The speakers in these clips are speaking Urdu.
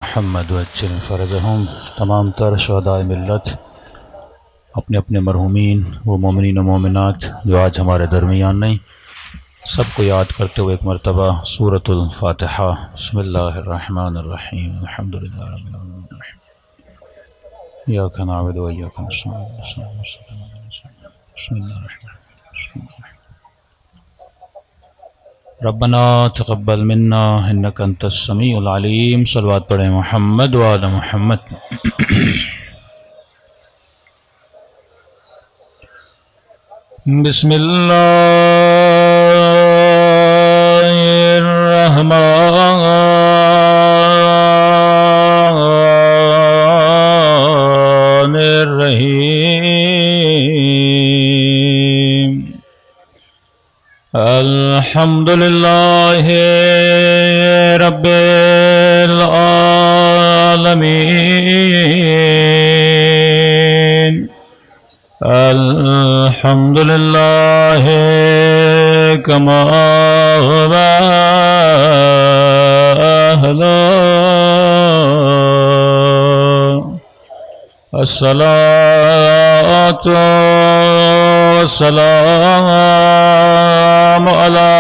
محمد وعجل فرجهم۔ تمام تر شہدائے ملت اپنے اپنے مرحومین و مومنین و مومنات جو آج ہمارے درمیان نہیں، سب کو یاد کرتے ہوئے ایک مرتبہ سورۃ الفاتحہ۔ بسم اللہ الرحمن الرحیم، الحمد للہ رب العالمین، ایاک نعبد و ایاک نستعین، بسم اللہ الرحمن الرحیم، ربنا تقبل منا انک انت السمیع العلیم۔ صلوات پڑھیں محمد و آل محمد۔ بسم اللہ الرحمن الرحیم، الحمد للہ رب العالمین، الحمد للہ کما الصلاۃ والسلام علی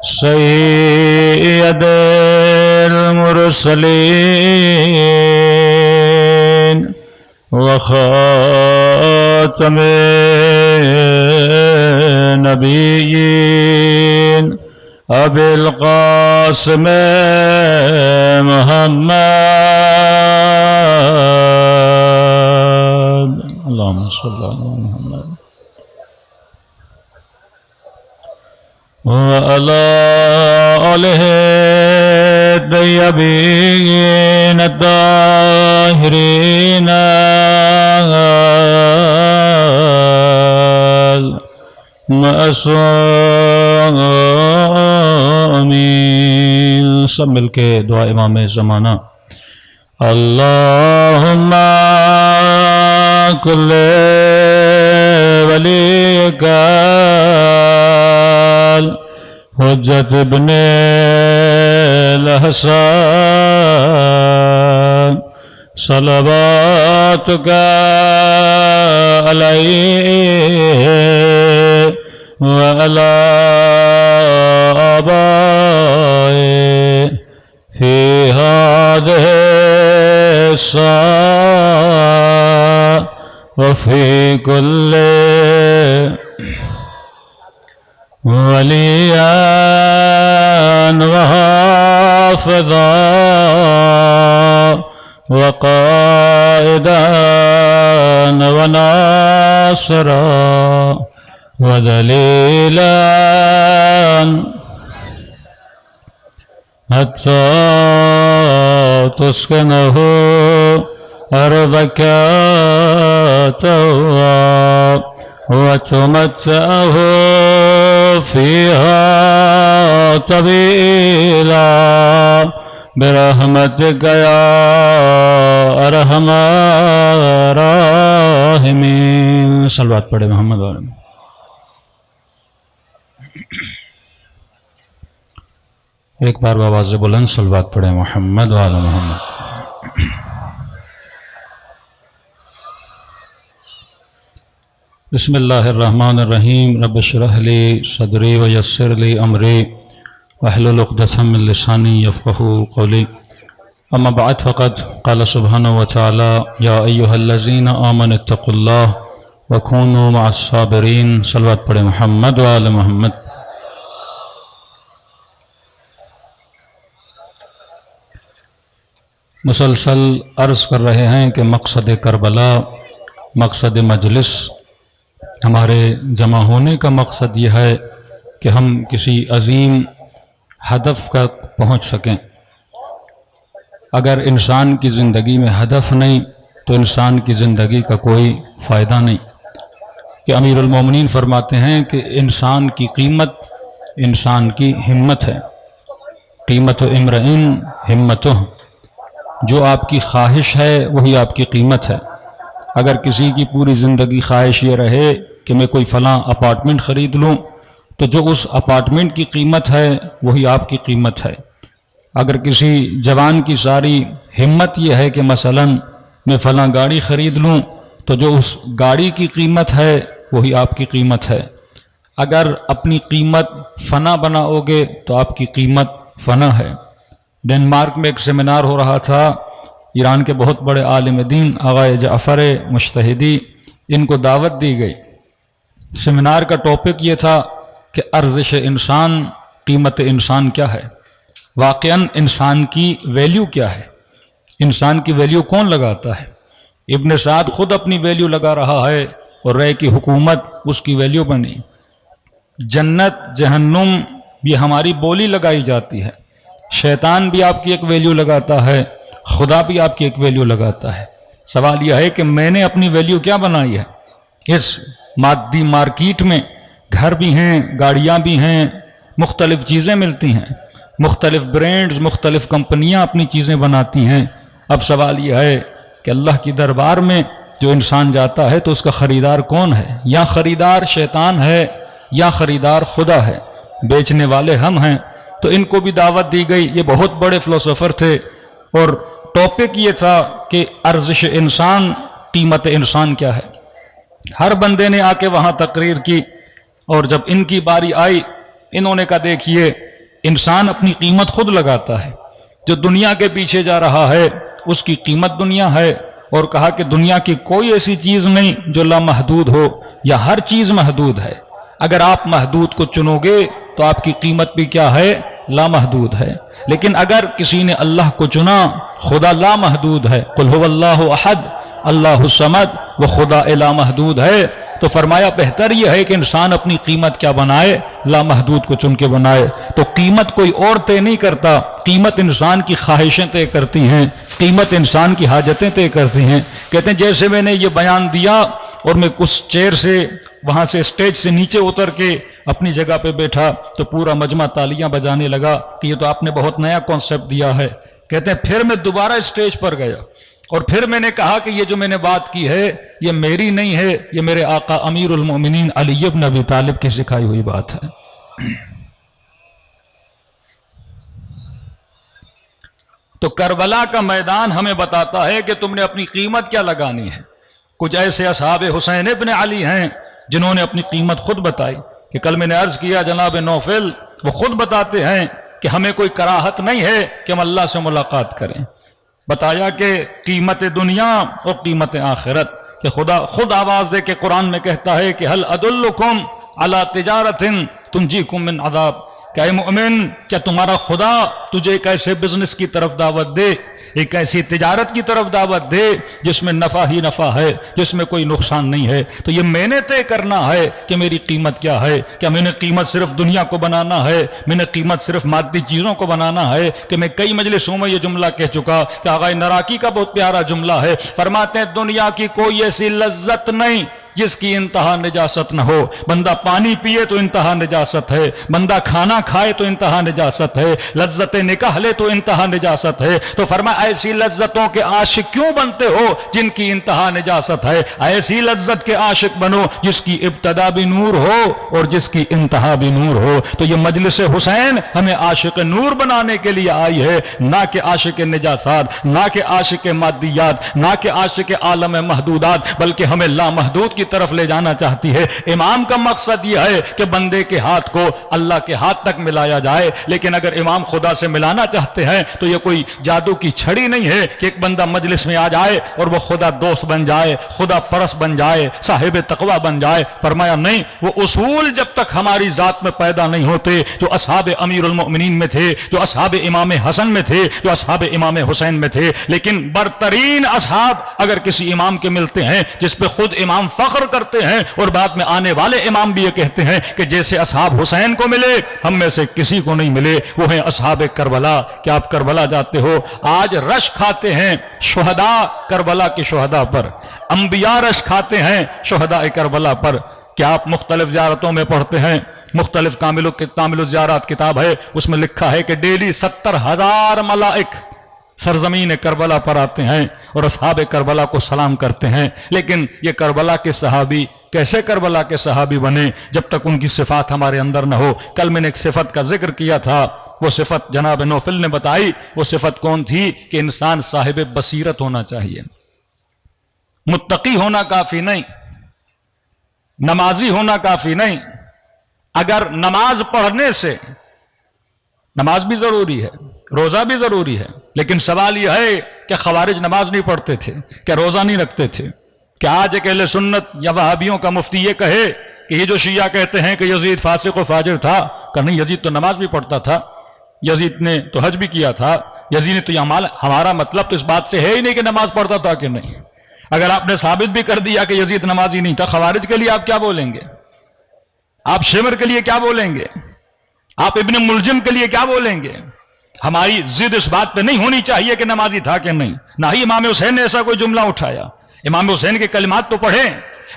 سید المرسلین وخاتم النبیین ابی القاسم محمد، اللہم صلی علی محمد وعلی آلہ الطیبین الطاہرین المعصومین۔ سب مل کے دعا امام زمانہ۔ اللہم کل ولیک حجت ابن الحسن صلواتک علیہ وعلی آبائہ فی ہذہ الساعة وفی کل ولیاً وحافظاً وقائداً وناصراً وذلیلاً حتی تسکنہ أرضك طوعا وتمتعه فيها طويلا برحمتك يا أرحم الراحمين۔ صلوات پڑھے محمد و آل۔ ایک بار بآواز بلند صلوات پڑھے محمد و آل محمد۔ بسم اللہ الرحمن الرحیم، رب اشرح لی صدری ویسر لی امری واحلل عقدۃ من لسانی یفقہوا قولی، اما بعد فقد قال سبحانہ وتعالی یا ایہا الذین آمنوا اتقوا اللہ وکونوا مع الصابرین۔ صلوات پڑھے محمد و آل محمد۔ مسلسل عرض کر رہے ہیں کہ مقصد کربلا، مقصد مجلس، ہمارے جمع ہونے کا مقصد یہ ہے کہ ہم کسی عظیم ہدف کا پہنچ سکیں۔ اگر انسان کی زندگی میں ہدف نہیں تو انسان کی زندگی کا کوئی فائدہ نہیں۔ کہ امیر المومنین فرماتے ہیں کہ انسان کی قیمت انسان کی ہمت ہے۔ قیمت امرئ ہمتہ، جو آپ کی خواہش ہے وہی آپ کی قیمت ہے۔ اگر کسی کی پوری زندگی خواہش یہ رہے کہ میں کوئی فلاں اپارٹمنٹ خرید لوں، تو جو اس اپارٹمنٹ کی قیمت ہے وہی آپ کی قیمت ہے۔ اگر کسی جوان کی ساری ہمت یہ ہے کہ مثلاً میں فلاں گاڑی خرید لوں تو جو اس گاڑی کی قیمت ہے وہی آپ کی قیمت ہے. اگر اپنی قیمت فنا بناؤ گے تو آپ کی قیمت فنا ہے. ڈنمارک میں ایک سیمینار ہو رہا تھا. ایران کے بہت بڑے عالم دین آغا جعفر مجتہدی، ان کو دعوت دی گئی. سیمینار کا ٹاپک یہ تھا کہ ارزش انسان، قیمت انسان کیا ہے، واقعاً انسان کی ویلیو کیا ہے، انسان کی ویلیو کون لگاتا ہے. ابن سعد خود اپنی ویلیو لگا رہا ہے اور رہے کی حکومت اس کی ویلیو بنی. جنت جہنم بھی ہماری بولی لگائی جاتی ہے. شیطان بھی آپ کی ایک ویلیو لگاتا ہے، خدا بھی آپ کی ایک ویلیو لگاتا ہے. سوال یہ ہے کہ میں نے اپنی ویلیو کیا بنائی ہے. اس مادی مارکیٹ میں گھر بھی ہیں، گاڑیاں بھی ہیں، مختلف چیزیں ملتی ہیں، مختلف برینڈز، مختلف کمپنیاں اپنی چیزیں بناتی ہیں. اب سوال یہ ہے کہ اللہ کی دربار میں جو انسان جاتا ہے تو اس کا خریدار کون ہے؟ یا خریدار شیطان ہے یا خریدار خدا ہے. بیچنے والے ہم ہیں. تو ان کو بھی دعوت دی گئی. یہ بہت بڑے فلسفر تھے اور ٹاپک یہ تھا کہ ارزش انسان، قیمت انسان کیا ہے. ہر بندے نے آ کے وہاں تقریر کی اور جب ان کی باری آئی انہوں نے کہا دیکھیے انسان اپنی قیمت خود لگاتا ہے. جو دنیا کے پیچھے جا رہا ہے اس کی قیمت دنیا ہے. اور کہا کہ دنیا کی کوئی ایسی چیز نہیں جو لامحدود ہو، یا ہر چیز محدود ہے. اگر آپ محدود کو چنو گے تو آپ کی قیمت بھی کیا ہے؟ لامحدود ہے. لیکن اگر کسی نے اللہ کو چنا، خدا لامحدود ہے. قل هو اللہ احد اللہ الصمد، وہ خدا لامحدود ہے. تو فرمایا بہتر یہ ہے کہ انسان اپنی قیمت کیا بنائے؟ لامحدود کو چن کے بنائے. تو قیمت کوئی اور طے نہیں کرتا، قیمت انسان کی خواہشیں طے کرتی ہیں، قیمت انسان کی حاجتیں طے کرتی ہیں. کہتے ہیں جیسے میں نے یہ بیان دیا اور میں کچھ چیئر سے وہاں سے اسٹیج سے نیچے اتر کے اپنی جگہ پہ بیٹھا تو پورا مجمع تالیاں بجانے لگا کہ یہ تو آپ نے بہت نیا کانسیپٹ دیا ہے. کہتے ہیں پھر میں دوبارہ اسٹیج پر گیا اور پھر میں نے کہا کہ یہ جو میں نے بات کی ہے یہ میری نہیں ہے، یہ میرے آقا امیر المؤمنین علی بن ابی طالب کی سکھائی ہوئی بات ہے. تو کربلا کا میدان ہمیں بتاتا ہے کہ تم نے اپنی قیمت کیا لگانی ہے. کچھ ایسے اصحاب حسین ابن علی ہیں جنہوں نے اپنی قیمت خود بتائی. کہ کل میں نے عرض کیا جناب نوفل وہ خود بتاتے ہیں کہ ہمیں کوئی کراہت نہیں ہے کہ ہم اللہ سے ملاقات کریں. بتایا کہ قیمت دنیا اور قیمت آخرت، کہ خدا خود آواز دے کے قرآن میں کہتا ہے کہ هل ادلکم علی تجارت تنجیکم من عذاب. کہ اے مومن کیا تمہارا خدا تجھے ایک ایسے بزنس کی طرف دعوت دے، ایک ایسی تجارت کی طرف دعوت دے جس میں نفع ہی نفع ہے، جس میں کوئی نقصان نہیں ہے. تو یہ میں نے طے کرنا ہے کہ میری قیمت کیا ہے. کیا میں نے قیمت صرف دنیا کو بنانا ہے؟ میں نے قیمت صرف مادی چیزوں کو بنانا ہے؟ کہ میں کئی مجلسوں میں یہ جملہ کہہ چکا کہ آقا نراکی کا بہت پیارا جملہ ہے. فرماتے ہیں دنیا کی کوئی ایسی لذت نہیں جس کی انتہا نجاست نہ ہو. بندہ پانی پیے تو انتہا نجاست ہے، بندہ کھانا کھائے تو انتہا نجاست ہے، لذت نکاح لے تو انتہا نجاست ہے. تو فرمایا ایسی لذتوں کے عاشق کیوں بنتے ہو جن کی انتہا نجاست ہے؟ ایسی لذت کے عاشق بنو جس کی ابتدا بھی نور ہو اور جس کی انتہا بھی نور ہو. تو یہ مجلس حسین ہمیں عاشق نور بنانے کے لیے آئی ہے، نہ کہ عاشق نجاسات، نہ کہ عاشق مادیات، نہ کہ عاشق عالم محدودات، بلکہ ہمیں لامحدود کی طرف لے جانا چاہتی ہے. امام کا مقصد یہ ہے کہ بندے کے ہاتھ کو اللہ کے ہاتھ تک ملایا جائے. لیکن اگر امام خدا سے ملانا چاہتے ہیں تو یہ کوئی جادو کی چھڑی نہیں ہے کہ ایک بندہ مجلس میں آ جائے اور وہ خدا دوست بن جائے، خدا پرست بن جائے، صاحب تقوی بن جائے. فرمایا نہیں، وہ اصول جب تک ہماری ذات میں پیدا نہیں ہوتے جو اصحاب امیر المؤمنین میں تھے، جو اصحاب امام حسن میں تھے، جو اصحاب امام حسین میں تھے. لیکن برترین اصحاب اگر کسی امام کے ملتے ہیں جس پہ خود امام فخر کرتے ہیں اور بعد میں آنے والے امام بھی یہ کہتے ہیں کہ جیسے اصحاب حسین کو ملے ہم میں سے کسی کو نہیں ملے، وہ ہیں اصحاب کربلا. کیا آپ کربلا جاتے ہو؟ آج رش کھاتے ہیں شہداء کربلا کے شہداء پر، انبیاء رش کھاتے ہیں شہداء کربلا پر. کیا آپ مختلف زیارتوں میں پڑھتے ہیں؟ مختلف کامل الزیارات کتاب ہے، اس میں لکھا ہے کہ ڈیلی 70,000 ملائک سرزمین کربلا پر آتے ہیں اور اصحاب کربلا کو سلام کرتے ہیں. لیکن یہ کربلا کے صحابی کیسے کربلا کے صحابی بنے جب تک ان کی صفات ہمارے اندر نہ ہو؟ کل میں نے ایک صفت کا ذکر کیا تھا، وہ صفت جناب نوفل نے بتائی، وہ صفت کون تھی کہ انسان صاحب بصیرت ہونا چاہیے۔ متقی ہونا کافی نہیں، نمازی ہونا کافی نہیں۔ اگر نماز پڑھنے سے، نماز بھی ضروری ہے، روزہ بھی ضروری ہے، لیکن سوال یہ ہے کہ خوارج نماز نہیں پڑھتے تھے، کیا روزہ نہیں رکھتے تھے؟ کہ آج ایک اہل سنت یا وہابیوں کا مفتی یہ کہے کہ یہ جو شیعہ کہتے ہیں کہ یزید فاسق و فاجر تھا، کہ نہیں، یزید تو نماز بھی پڑھتا تھا، یزید نے تو حج بھی کیا تھا، یزید نے تو یہ اعمال، ہمارا مطلب تو اس بات سے ہے ہی نہیں کہ نماز پڑھتا تھا کہ نہیں۔ اگر آپ نے ثابت بھی کر دیا کہ یزید نمازی نہیں تھا، خوارج کے لیے آپ کیا بولیں گے؟ آپ شمر کے لیے کیا بولیں گے؟ آپ ابن ملجم کے لیے کیا بولیں گے؟ ہماری ضد اس بات پہ نہیں ہونی چاہیے کہ نمازی تھا کہ نہیں، نہ ہی امام حسین نے ایسا کوئی جملہ اٹھایا۔ امام حسین کے کلمات تو پڑھیں،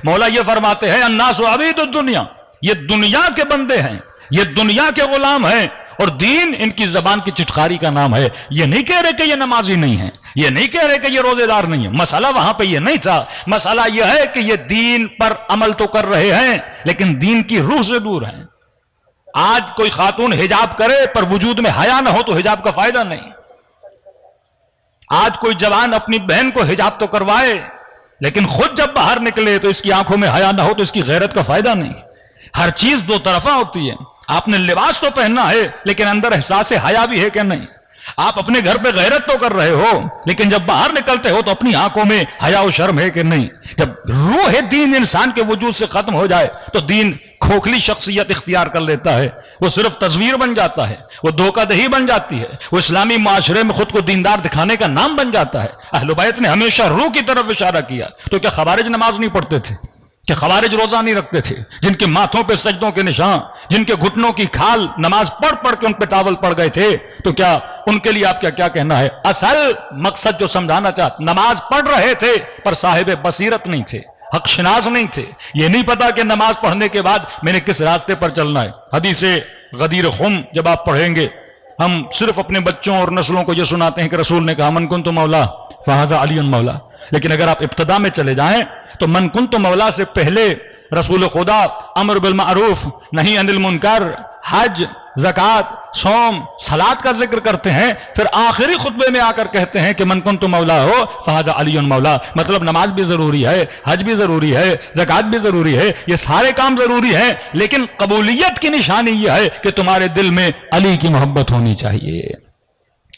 مولا یہ فرماتے ہیں الناس عبید الدنیا، یہ دنیا کے بندے ہیں، یہ دنیا کے غلام ہیں، اور دین ان کی زبان کی چٹخاری کا نام ہے۔ یہ نہیں کہہ رہے کہ یہ نمازی نہیں ہے، یہ نہیں کہہ رہے کہ یہ روزے دار نہیں ہے، مسئلہ وہاں پہ یہ نہیں تھا، مسئلہ یہ ہے کہ یہ دین پر عمل تو کر رہے ہیں لیکن دین کی روح سے دور ہیں۔ آج کوئی خاتون حجاب کرے پر وجود میں حیا نہ ہو تو حجاب کا فائدہ نہیں۔ آج کوئی جوان اپنی بہن کو حجاب تو کروائے لیکن خود جب باہر نکلے تو اس کی آنکھوں میں حیا نہ ہو تو اس کی غیرت کا فائدہ نہیں۔ ہر چیز دو طرفہ ہوتی ہے۔ آپ نے لباس تو پہننا ہے لیکن اندر احساس حیا بھی ہے کہ نہیں؟ آپ اپنے گھر پہ غیرت تو کر رہے ہو لیکن جب باہر نکلتے ہو تو اپنی آنکھوں میں حیا و شرم ہے کہ نہیں؟ جب روح دین انسان کے وجود سے ختم ہو جائے تو دین کھوکھلی شخصیت اختیار کر لیتا ہے، وہ صرف تصویر بن جاتا ہے، وہ دھوکہ دہی بن جاتی ہے، وہ اسلامی معاشرے میں خود کو دیندار دکھانے کا نام بن جاتا ہے۔ اہل بیت نے ہمیشہ روح کی طرف اشارہ کیا، تو کیا خوارج نماز نہیں پڑھتے تھے؟ کہ خوارج روزہ نہیں رکھتے تھے؟ جن کے ماتھوں پہ سجدوں کے نشان، جن کے گھٹنوں کی کھال نماز پڑھ پڑھ کے ان پہ ٹاول پڑ گئے تھے، تو کیا ان کے لیے آپ کیا کہنا ہے؟ اصل مقصد جو سمجھانا چاہتے، نماز پڑھ رہے تھے پر صاحب بصیرت نہیں تھے، حق شناس نہیں تھے، یہ نہیں پتا کہ نماز پڑھنے کے بعد میں نے کس راستے پر چلنا ہے۔ حدیث غدیر خم جب آپ پڑھیں گے، ہم صرف اپنے بچوں اور نسلوں کو یہ سناتے ہیں کہ رسول نے کہا من کنت مولا فہذا علی مولا، لیکن اگر آپ ابتدا میں چلے جائیں تو من کنت مولا سے پہلے رسول خدا امر بالمعروف نہی عن المنکر، حج، زکوٰۃ، صوم، صلاۃ کا ذکر کرتے ہیں، پھر آخری خطبے میں آ کر کہتے ہیں کہ من کنت مولا ہو فہذا علی مولا۔ مطلب نماز بھی ضروری ہے، حج بھی ضروری ہے، زکوٰۃ بھی ضروری ہے، یہ سارے کام ضروری ہیں، لیکن قبولیت کی نشانی یہ ہے کہ تمہارے دل میں علی کی محبت ہونی چاہیے۔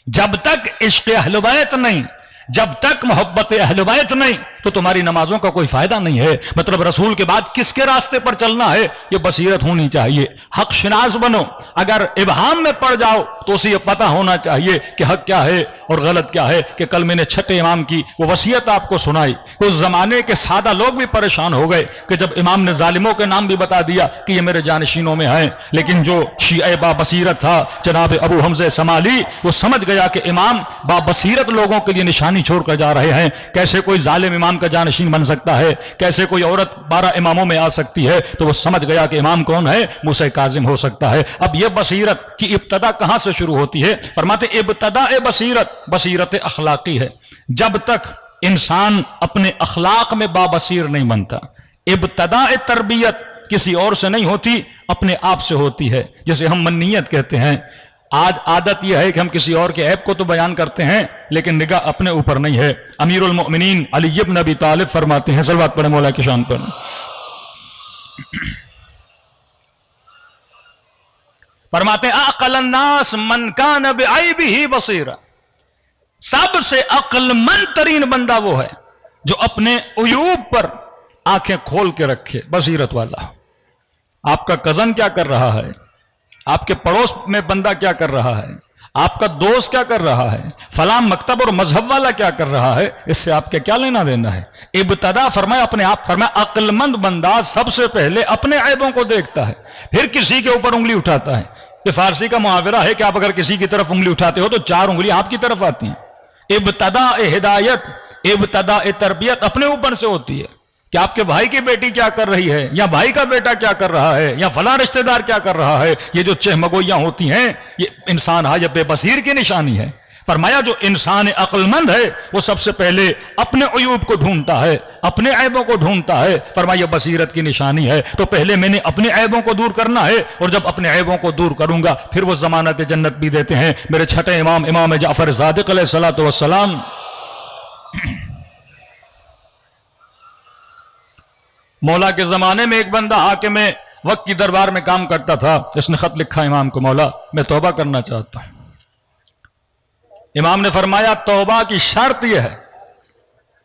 جب تک عشق اہل بیت نہیں، جب تک محبت اہل بیت نہیں تو تمہاری نمازوں کا کوئی فائدہ نہیں ہے۔ مطلب رسول کے بعد کس کے راستے پر چلنا ہے یہ بصیرت ہونی چاہیے، حق شناس بنو۔ اگر ابہام میں پڑ جاؤ تو اسے یہ پتہ ہونا چاہیے کہ حق کیا ہے اور غلط کیا ہے۔ کہ کل میں نے چھٹے امام کی وہ وصیت آپ کو سنائی، اس زمانے کے سادہ لوگ بھی پریشان ہو گئے کہ جب امام نے ظالموں کے نام بھی بتا دیا کہ یہ میرے جانشینوں میں ہیں، لیکن جو شیعہ با بصیرت تھا جناب ابو حمزہ سمالی، وہ سمجھ گیا کہ امام با بصیرت لوگوں کے لیے نشانی چھوڑ کر جا رہے ہیں۔ کیسے کوئی ظالم امام کا جانشین بن سکتا ہے؟ کیسے کوئی عورت 12 اماموں میں آ سکتی ہے؟ تو وہ سمجھ گیا کہ امام کون ہے؟ موسیٰ کاظم ہو سکتا ہے۔ اب یہ بصیرت کی ابتدا کہاں سے شروع ہوتی ہے؟ فرماتے ابتدا بصیرت اخلاقی ہے۔ جب تک انسان اپنے اخلاق میں بابصیر نہیں بنتا، ابتدا تربیت کسی اور سے نہیں ہوتی، اپنے آپ سے ہوتی ہے، جسے ہم منیت کہتے ہیں۔ آج عادت یہ ہے کہ ہم کسی اور کے عیب کو تو بیان کرتے ہیں لیکن نگاہ اپنے اوپر نہیں ہے۔ امیر المؤمنین علی بن ابی طالب فرماتے ہیں، صلوات پڑھیں مولا کی شان پر، فرماتے ہیں اعقل الناس من کان بعیبہ بصیرا، سب سے عقل مند ترین بندہ وہ ہے جو اپنے عیوب پر آنکھیں کھول کے رکھے، بصیرت والا۔ آپ کا کزن کیا کر رہا ہے، آپ کے پڑوس میں بندہ کیا کر رہا ہے، آپ کا دوست کیا کر رہا ہے، فلاں مکتب اور مذہب والا کیا کر رہا ہے، اس سے آپ کے کیا لینا دینا ہے؟ ابتدا فرمایا اپنے آپ، فرمایا عقل مند بندہ سب سے پہلے اپنے عیبوں کو دیکھتا ہے، پھر کسی کے اوپر انگلی اٹھاتا ہے۔ یہ فارسی کا محاورہ ہے کہ آپ اگر کسی کی طرف انگلی اٹھاتے ہو تو 4 انگلی آپ کی طرف آتی ہیں۔ ابتدا ہدایت، ابتدا تربیت اپنے اوپر سے ہوتی ہے کہ آپ کے بھائی کی بیٹی کیا کر رہی ہے، یا بھائی کا بیٹا کیا کر رہا ہے، یا فلاں رشتہ دار کیا کر رہا ہے۔ یہ جو چہمگوئیاں ہوتی ہیں یہ انسان ہے، یہ بے بصیر کی نشانی ہے۔ فرمایا جو انسان عقل مند ہے وہ سب سے پہلے اپنے عیوب کو ڈھونڈتا ہے، اپنے عیبوں کو ڈھونڈتا ہے. فرمایا بصیرت کی نشانی ہے. تو پہلے میں نے اپنے عیبوں کو دور کرنا ہے، اور جب اپنے عیبوں کو دور کروں گا پھر وہ ضمانت جنت بھی دیتے ہیں. میرے چھٹے امام امام جعفر صادق علیہ الصلوۃ والسلام مولا کے زمانے میں ایک بندہ حاکم وقت کی دربار میں کام کرتا تھا. اس نے خط لکھا امام کو، مولا میں توبہ کرنا چاہتا ہوں. امام نے فرمایا توبہ کی شرط یہ ہے.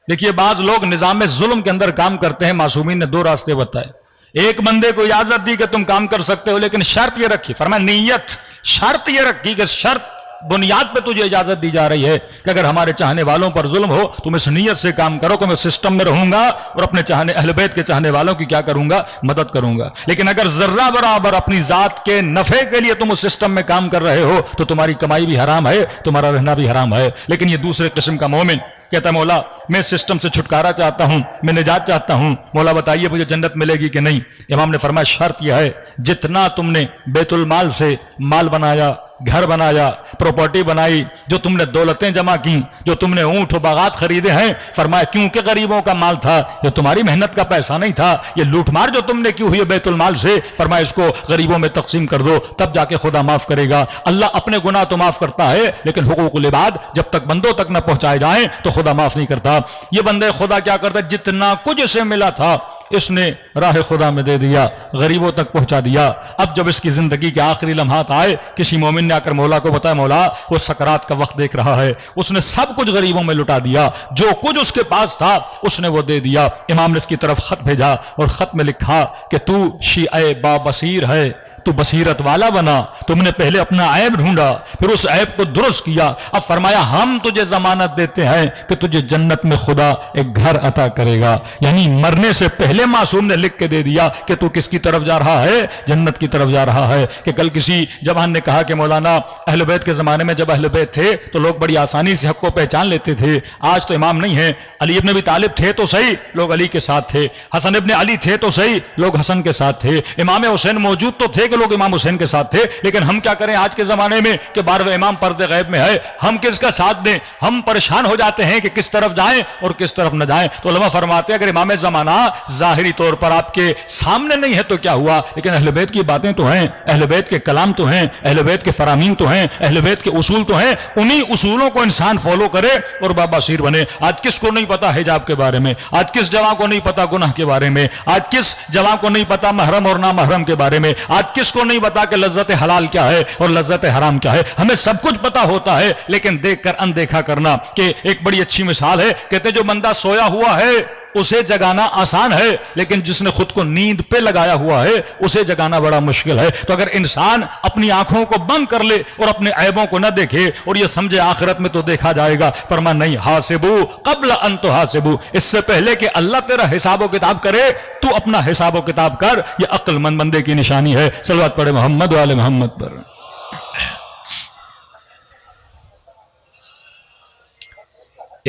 دیکھیے بعض لوگ نظام ظلم کے اندر کام کرتے ہیں. معصومین نے 2 راستے بتائے. ایک بندے کو اجازت دی کہ تم کام کر سکتے ہو، لیکن شرط یہ رکھی، فرمایا نیت، شرط یہ رکھی کہ شرط بنیاد پہ تجھے اجازت دی جا رہی ہے کہ اگر ہمارے چاہنے والوں پر ظلم ہو تم اس نیت سے کام کرو کہ میں سسٹم میں رہوں گا اور اپنے اہل بیت کے چاہنے والوں کی کیا کروں گا، مدد کروں گا. لیکن اگر ذرہ برابر اپنی ذات کے نفع کے لیے تم اس سسٹم میں کام کر رہے ہو تو تمہاری کمائی بھی حرام ہے، تمہارا رہنا بھی حرام ہے. لیکن یہ دوسرے قسم کا مومن کہتا ہے مولا میں سسٹم سے چھٹکارا چاہتا ہوں، میں نجات چاہتا ہوں، مولا بتائیے مجھے جنت ملے گی کہ نہیں. امام نے فرمایا شرط یہ ہے جتنا تم نے بیت المال سے مال بنایا، گھر بنایا، پراپرٹی بنائی، جو تم نے دولتیں جمع کی، جو تم نے اونٹ و باغات خریدے ہیں، فرمایا کیونکہ غریبوں کا مال تھا، یہ تمہاری محنت کا پیسہ نہیں تھا، یہ لوٹ مار جو تم نے کی ہوئی ہے بیت المال سے، فرمایا اس کو غریبوں میں تقسیم کر دو، تب جا کے خدا معاف کرے گا. اللہ اپنے گناہ تو معاف کرتا ہے لیکن حقوق العباد جب تک بندوں تک نہ پہنچائے جائیں تو خدا معاف نہیں کرتا. یہ بندے خدا کیا کرتا ہے، جتنا کچھ اسے ملا تھا اس نے راہ خدا میں دے دیا، غریبوں تک پہنچا دیا. اب جب اس کی زندگی کے آخری لمحات آئے، کسی مومن نے آ کر مولا کو بتایا مولا وہ سکرات کا وقت دیکھ رہا ہے، اس نے سب کچھ غریبوں میں لٹا دیا، جو کچھ اس کے پاس تھا اس نے وہ دے دیا. امام نے اس کی طرف خط بھیجا اور خط میں لکھا کہ تو شیعہ با بصیر ہے، تو بصیرت والا بنا، تم نے پہلے اپنا عیب ڈھونڈا پھر اس عیب کو درست کیا. اب فرمایا ہم تجھے ضمانت دیتے ہیں کہ تجھے جنت میں خدا ایک گھر عطا کرے گا. یعنی مرنے سے پہلے معصوم نے لکھ کے دے دیا کہ تو کس کی طرف جا رہا ہے، جنت کی طرف جا رہا ہے. کہ کل کسی جوان نے کہا کہ مولانا اہل بیت کے زمانے میں جب اہل بیت تھے تو لوگ بڑی آسانی سے حق کو پہچان لیتے تھے، آج تو امام نہیں ہے. علی ابن ابی طالب تھے تو صحیح، لوگ علی کے ساتھ تھے. حسن ابن علی تھے تو صحیح، لوگ حسن کے ساتھ تھے. امام حسین موجود تو تھے کہ لوگ امام حسین کے ساتھ تھے. لیکن ہم کیا کریں آج کے زمانے میں کہ 12ویں امام پردے غیب میں ہے، ہم کس کا ساتھ دیں؟ ہم پریشان ہو جاتے ہیں کہ کس طرف جائیں اور کس طرف نہ جائیں. تو علماء فرماتے ہیں اگر امام زمانہ ظاہری طور پر آپ کے سامنے نہیں ہے تو کیا ہوا، لیکن اہل بیت کی باتیں تو ہیں، اہل بیت کے کلام تو ہیں، اہل بیت کے فرامین تو ہیں، اہل بیت کے اصول تو ہیں. انہی اصولوں کو انسان فالو کرے اور بابا سیر بنے. آج کس کو نہیں پتا حجاب کے بارے میں، آج کس جوان کو نہیں پتا گناہ کے بارے میں، آج کس جوان کو نہیں پتا محرم اور نامحرم کے بارے میں، آج کس کو نہیں پتا کہ لذت حلال کیا ہے اور لذت حرام کیا ہے. ہمیں سب کچھ پتا ہوتا ہے لیکن دیکھ کر اندیکھا کرنا. کہ ایک بڑی اچھی مثال ہے، کہتے جو بندہ سویا ہوا ہے اسے جگانا آسان ہے، لیکن جس نے خود کو نیند پہ لگایا ہوا ہے اسے جگانا بڑا مشکل ہے. تو اگر انسان اپنی آنکھوں کو بند کر لے اور اپنے عیبوں کو نہ دیکھے اور یہ سمجھے آخرت میں تو دیکھا جائے گا، فرمایا نہیں، حاسبو قبل ان تحاسبو، اس سے پہلے کہ اللہ تیرا حساب و کتاب کرے تو اپنا حساب و کتاب کر. یہ عقل مند بندے کی نشانی ہے. صلوات پڑھے محمد و آل محمد پر.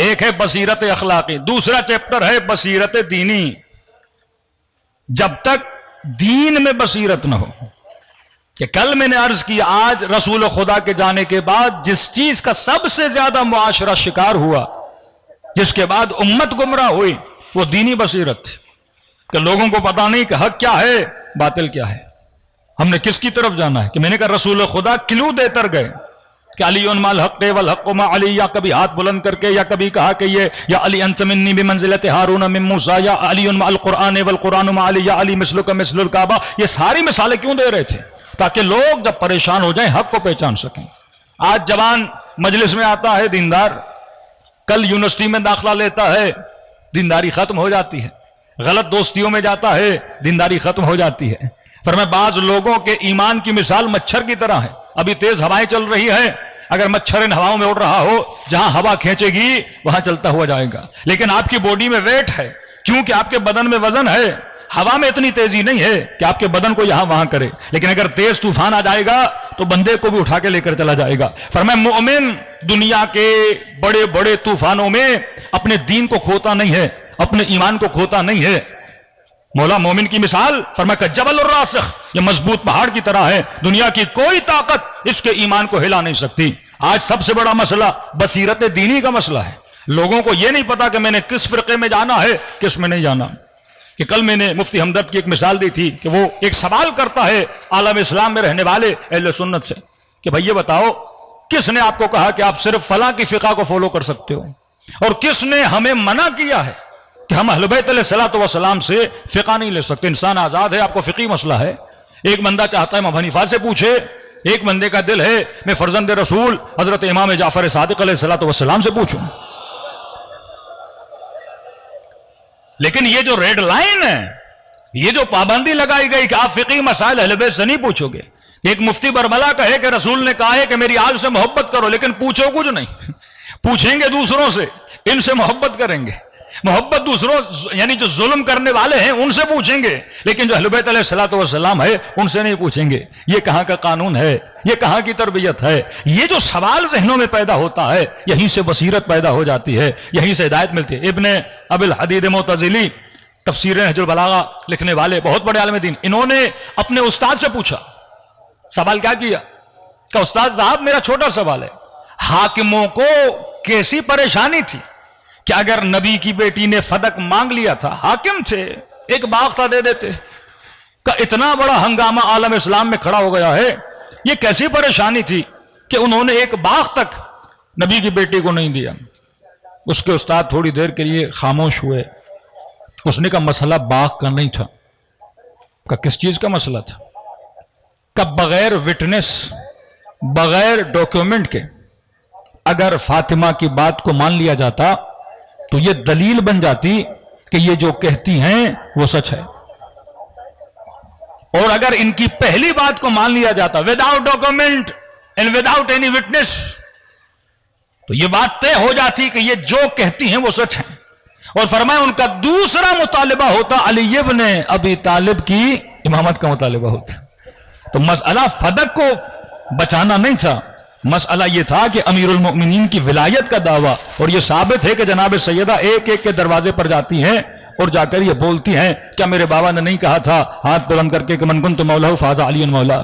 ایک ہے بصیرت اخلاقی، دوسرا چیپٹر ہے بصیرت دینی. جب تک دین میں بصیرت نہ ہو، کہ کل میں نے عرض کی آج رسول خدا کے جانے کے بعد جس چیز کا سب سے زیادہ معاشرہ شکار ہوا، جس کے بعد امت گمراہ ہوئی، وہ دینی بصیرت تھی. کہ لوگوں کو پتا نہیں کہ حق کیا ہے باطل کیا ہے، ہم نے کس کی طرف جانا ہے. کہ میں نے کہا رسول خدا کلو دے کر گئے کہ علی مع الحق والحق مع علی، یا کبھی ہاتھ بلند کر کے، یا کبھی کہا کہ یہ یا علی انت منی بمنزلت ہارون من موسیٰ، یا علی مع القرآن والقرآن مع علی، یا علی مثلک مثل الکعبہ. یہ ساری مثالیں کیوں دے رہے تھے؟ تاکہ لوگ جب پریشان ہو جائیں حق کو پہچان سکیں. آج جوان مجلس میں آتا ہے دیندار، کل یونیورسٹی میں داخلہ لیتا ہے، دینداری ختم ہو جاتی ہے. غلط دوستیوں میں جاتا ہے، دینداری ختم ہو جاتی ہے. فرمایا بعض لوگوں کے ایمان کی مثال مچھر کی طرح ہے. ابھی تیز ہوائیں چل رہی ہیں، اگر مچھر ان ہواؤں میں اڑ رہا ہو، جہاں ہوا کھینچے گی وہاں چلتا ہوا جائے گا. لیکن آپ کی باڈی میں ویٹ ہے، کیونکہ آپ کے بدن میں وزن ہے. ہوا میں اتنی تیزی نہیں ہے کہ آپ کے بدن کو یہاں وہاں کرے، لیکن اگر تیز طوفان آ جائے گا تو بندے کو بھی اٹھا کے لے کر چلا جائے گا. فرمایا مومن دنیا کے بڑے بڑے طوفانوں میں اپنے دین کو کھوتا نہیں ہے، اپنے ایمان کو کھوتا نہیں ہے. مولا مومن کی مثال فرمایا کہ جبل الراسخ، یہ مضبوط پہاڑ کی طرح ہے، دنیا کی کوئی طاقت اس کے ایمان کو ہلا نہیں سکتی. آج سب سے بڑا مسئلہ بصیرت دینی کا مسئلہ ہے. لوگوں کو یہ نہیں پتا کہ میں نے کس فرقے میں جانا ہے کس میں نہیں جانا. کہ کل میں نے مفتی ہمدرد کی ایک مثال دی تھی کہ وہ ایک سوال کرتا ہے عالم اسلام میں رہنے والے اہل سنت سے کہ بھائی یہ بتاؤ کس نے آپ کو کہا کہ آپ صرف فلاں کی فقہ کو فالو کر سکتے ہو، اور کس نے ہمیں منع کیا ہے کہ ہم اہل بیت علیہ الصلوۃ والسلام سے فقہ نہیں لے سکتے؟ انسان آزاد ہے، آپ کو فقہی مسئلہ ہے. ایک بندہ چاہتا ہے امام حنیفہ سے پوچھے، ایک بندے کا دل ہے میں فرزند رسول حضرت امام جعفر صادق علیہ الصلوۃ والسلام سے پوچھوں. لیکن یہ جو ریڈ لائن ہے، یہ جو پابندی لگائی گئی کہ آپ فقہی مسائل اہل بیت سے نہیں پوچھو گے. ایک مفتی برملا کہے کہ رسول نے کہا ہے کہ میری آل سے محبت کرو، لیکن پوچھو کچھ نہیں، پوچھیں گے دوسروں سے، ان سے محبت کریں گے. محبت دوسروں یعنی جو ظلم کرنے والے ہیں ان سے پوچھیں گے، لیکن جو اہل بیت علیہ الصلوۃ والسلام ہے ان سے نہیں پوچھیں گے. یہ کہاں کا قانون ہے؟ یہ کہاں کی تربیت ہے؟ یہ جو سوال ذہنوں میں پیدا ہوتا ہے یہیں سے بصیرت پیدا ہو جاتی ہے، یہیں سے ہدایت ملتی ہے. ابن ابی الحدید معتزلی تفسیر نہج البلاغہ لکھنے والے بہت بڑے عالم دین، انہوں نے اپنے استاد سے پوچھا. سوال کیا کیا کہ استاد صاحب میرا چھوٹا سوال ہے، حاکموں کو کیسی پریشانی تھی کہ اگر نبی کی بیٹی نے فدق مانگ لیا تھا، حاکم تھے، ایک باغ تھا دے دیتے، کہ اتنا بڑا ہنگامہ عالم اسلام میں کھڑا ہو گیا ہے. یہ کیسی پریشانی تھی کہ انہوں نے ایک باغ تک نبی کی بیٹی کو نہیں دیا. اس کے استاد تھوڑی دیر کے لیے خاموش ہوئے. اس نے کہا مسئلہ باغ کا نہیں تھا. کہ کس چیز کا مسئلہ تھا؟ کہ بغیر وٹنس، بغیر ڈاکیومنٹ کے اگر فاطمہ کی بات کو مان لیا جاتا تو یہ دلیل بن جاتی کہ یہ جو کہتی ہیں وہ سچ ہے. اور اگر ان کی پہلی بات کو مان لیا جاتا without document and without any witness تو یہ بات طے ہو جاتی کہ یہ جو کہتی ہیں وہ سچ ہیں. اور فرمایا ان کا دوسرا مطالبہ ہوتا علی ابن ابی طالب کی امامت کا مطالبہ ہوتا. تو مسئلہ فدق کو بچانا نہیں تھا، مسئلہ یہ تھا کہ امیر المؤمنین کی ولایت کا دعویٰ. اور یہ ثابت ہے کہ جناب سیدہ ایک ایک کے دروازے پر جاتی ہیں اور جا کر یہ بولتی ہیں کیا میرے بابا نے نہیں کہا تھا ہاتھ بلند کر کے کہ من کنت مولا فاز علی مولا؟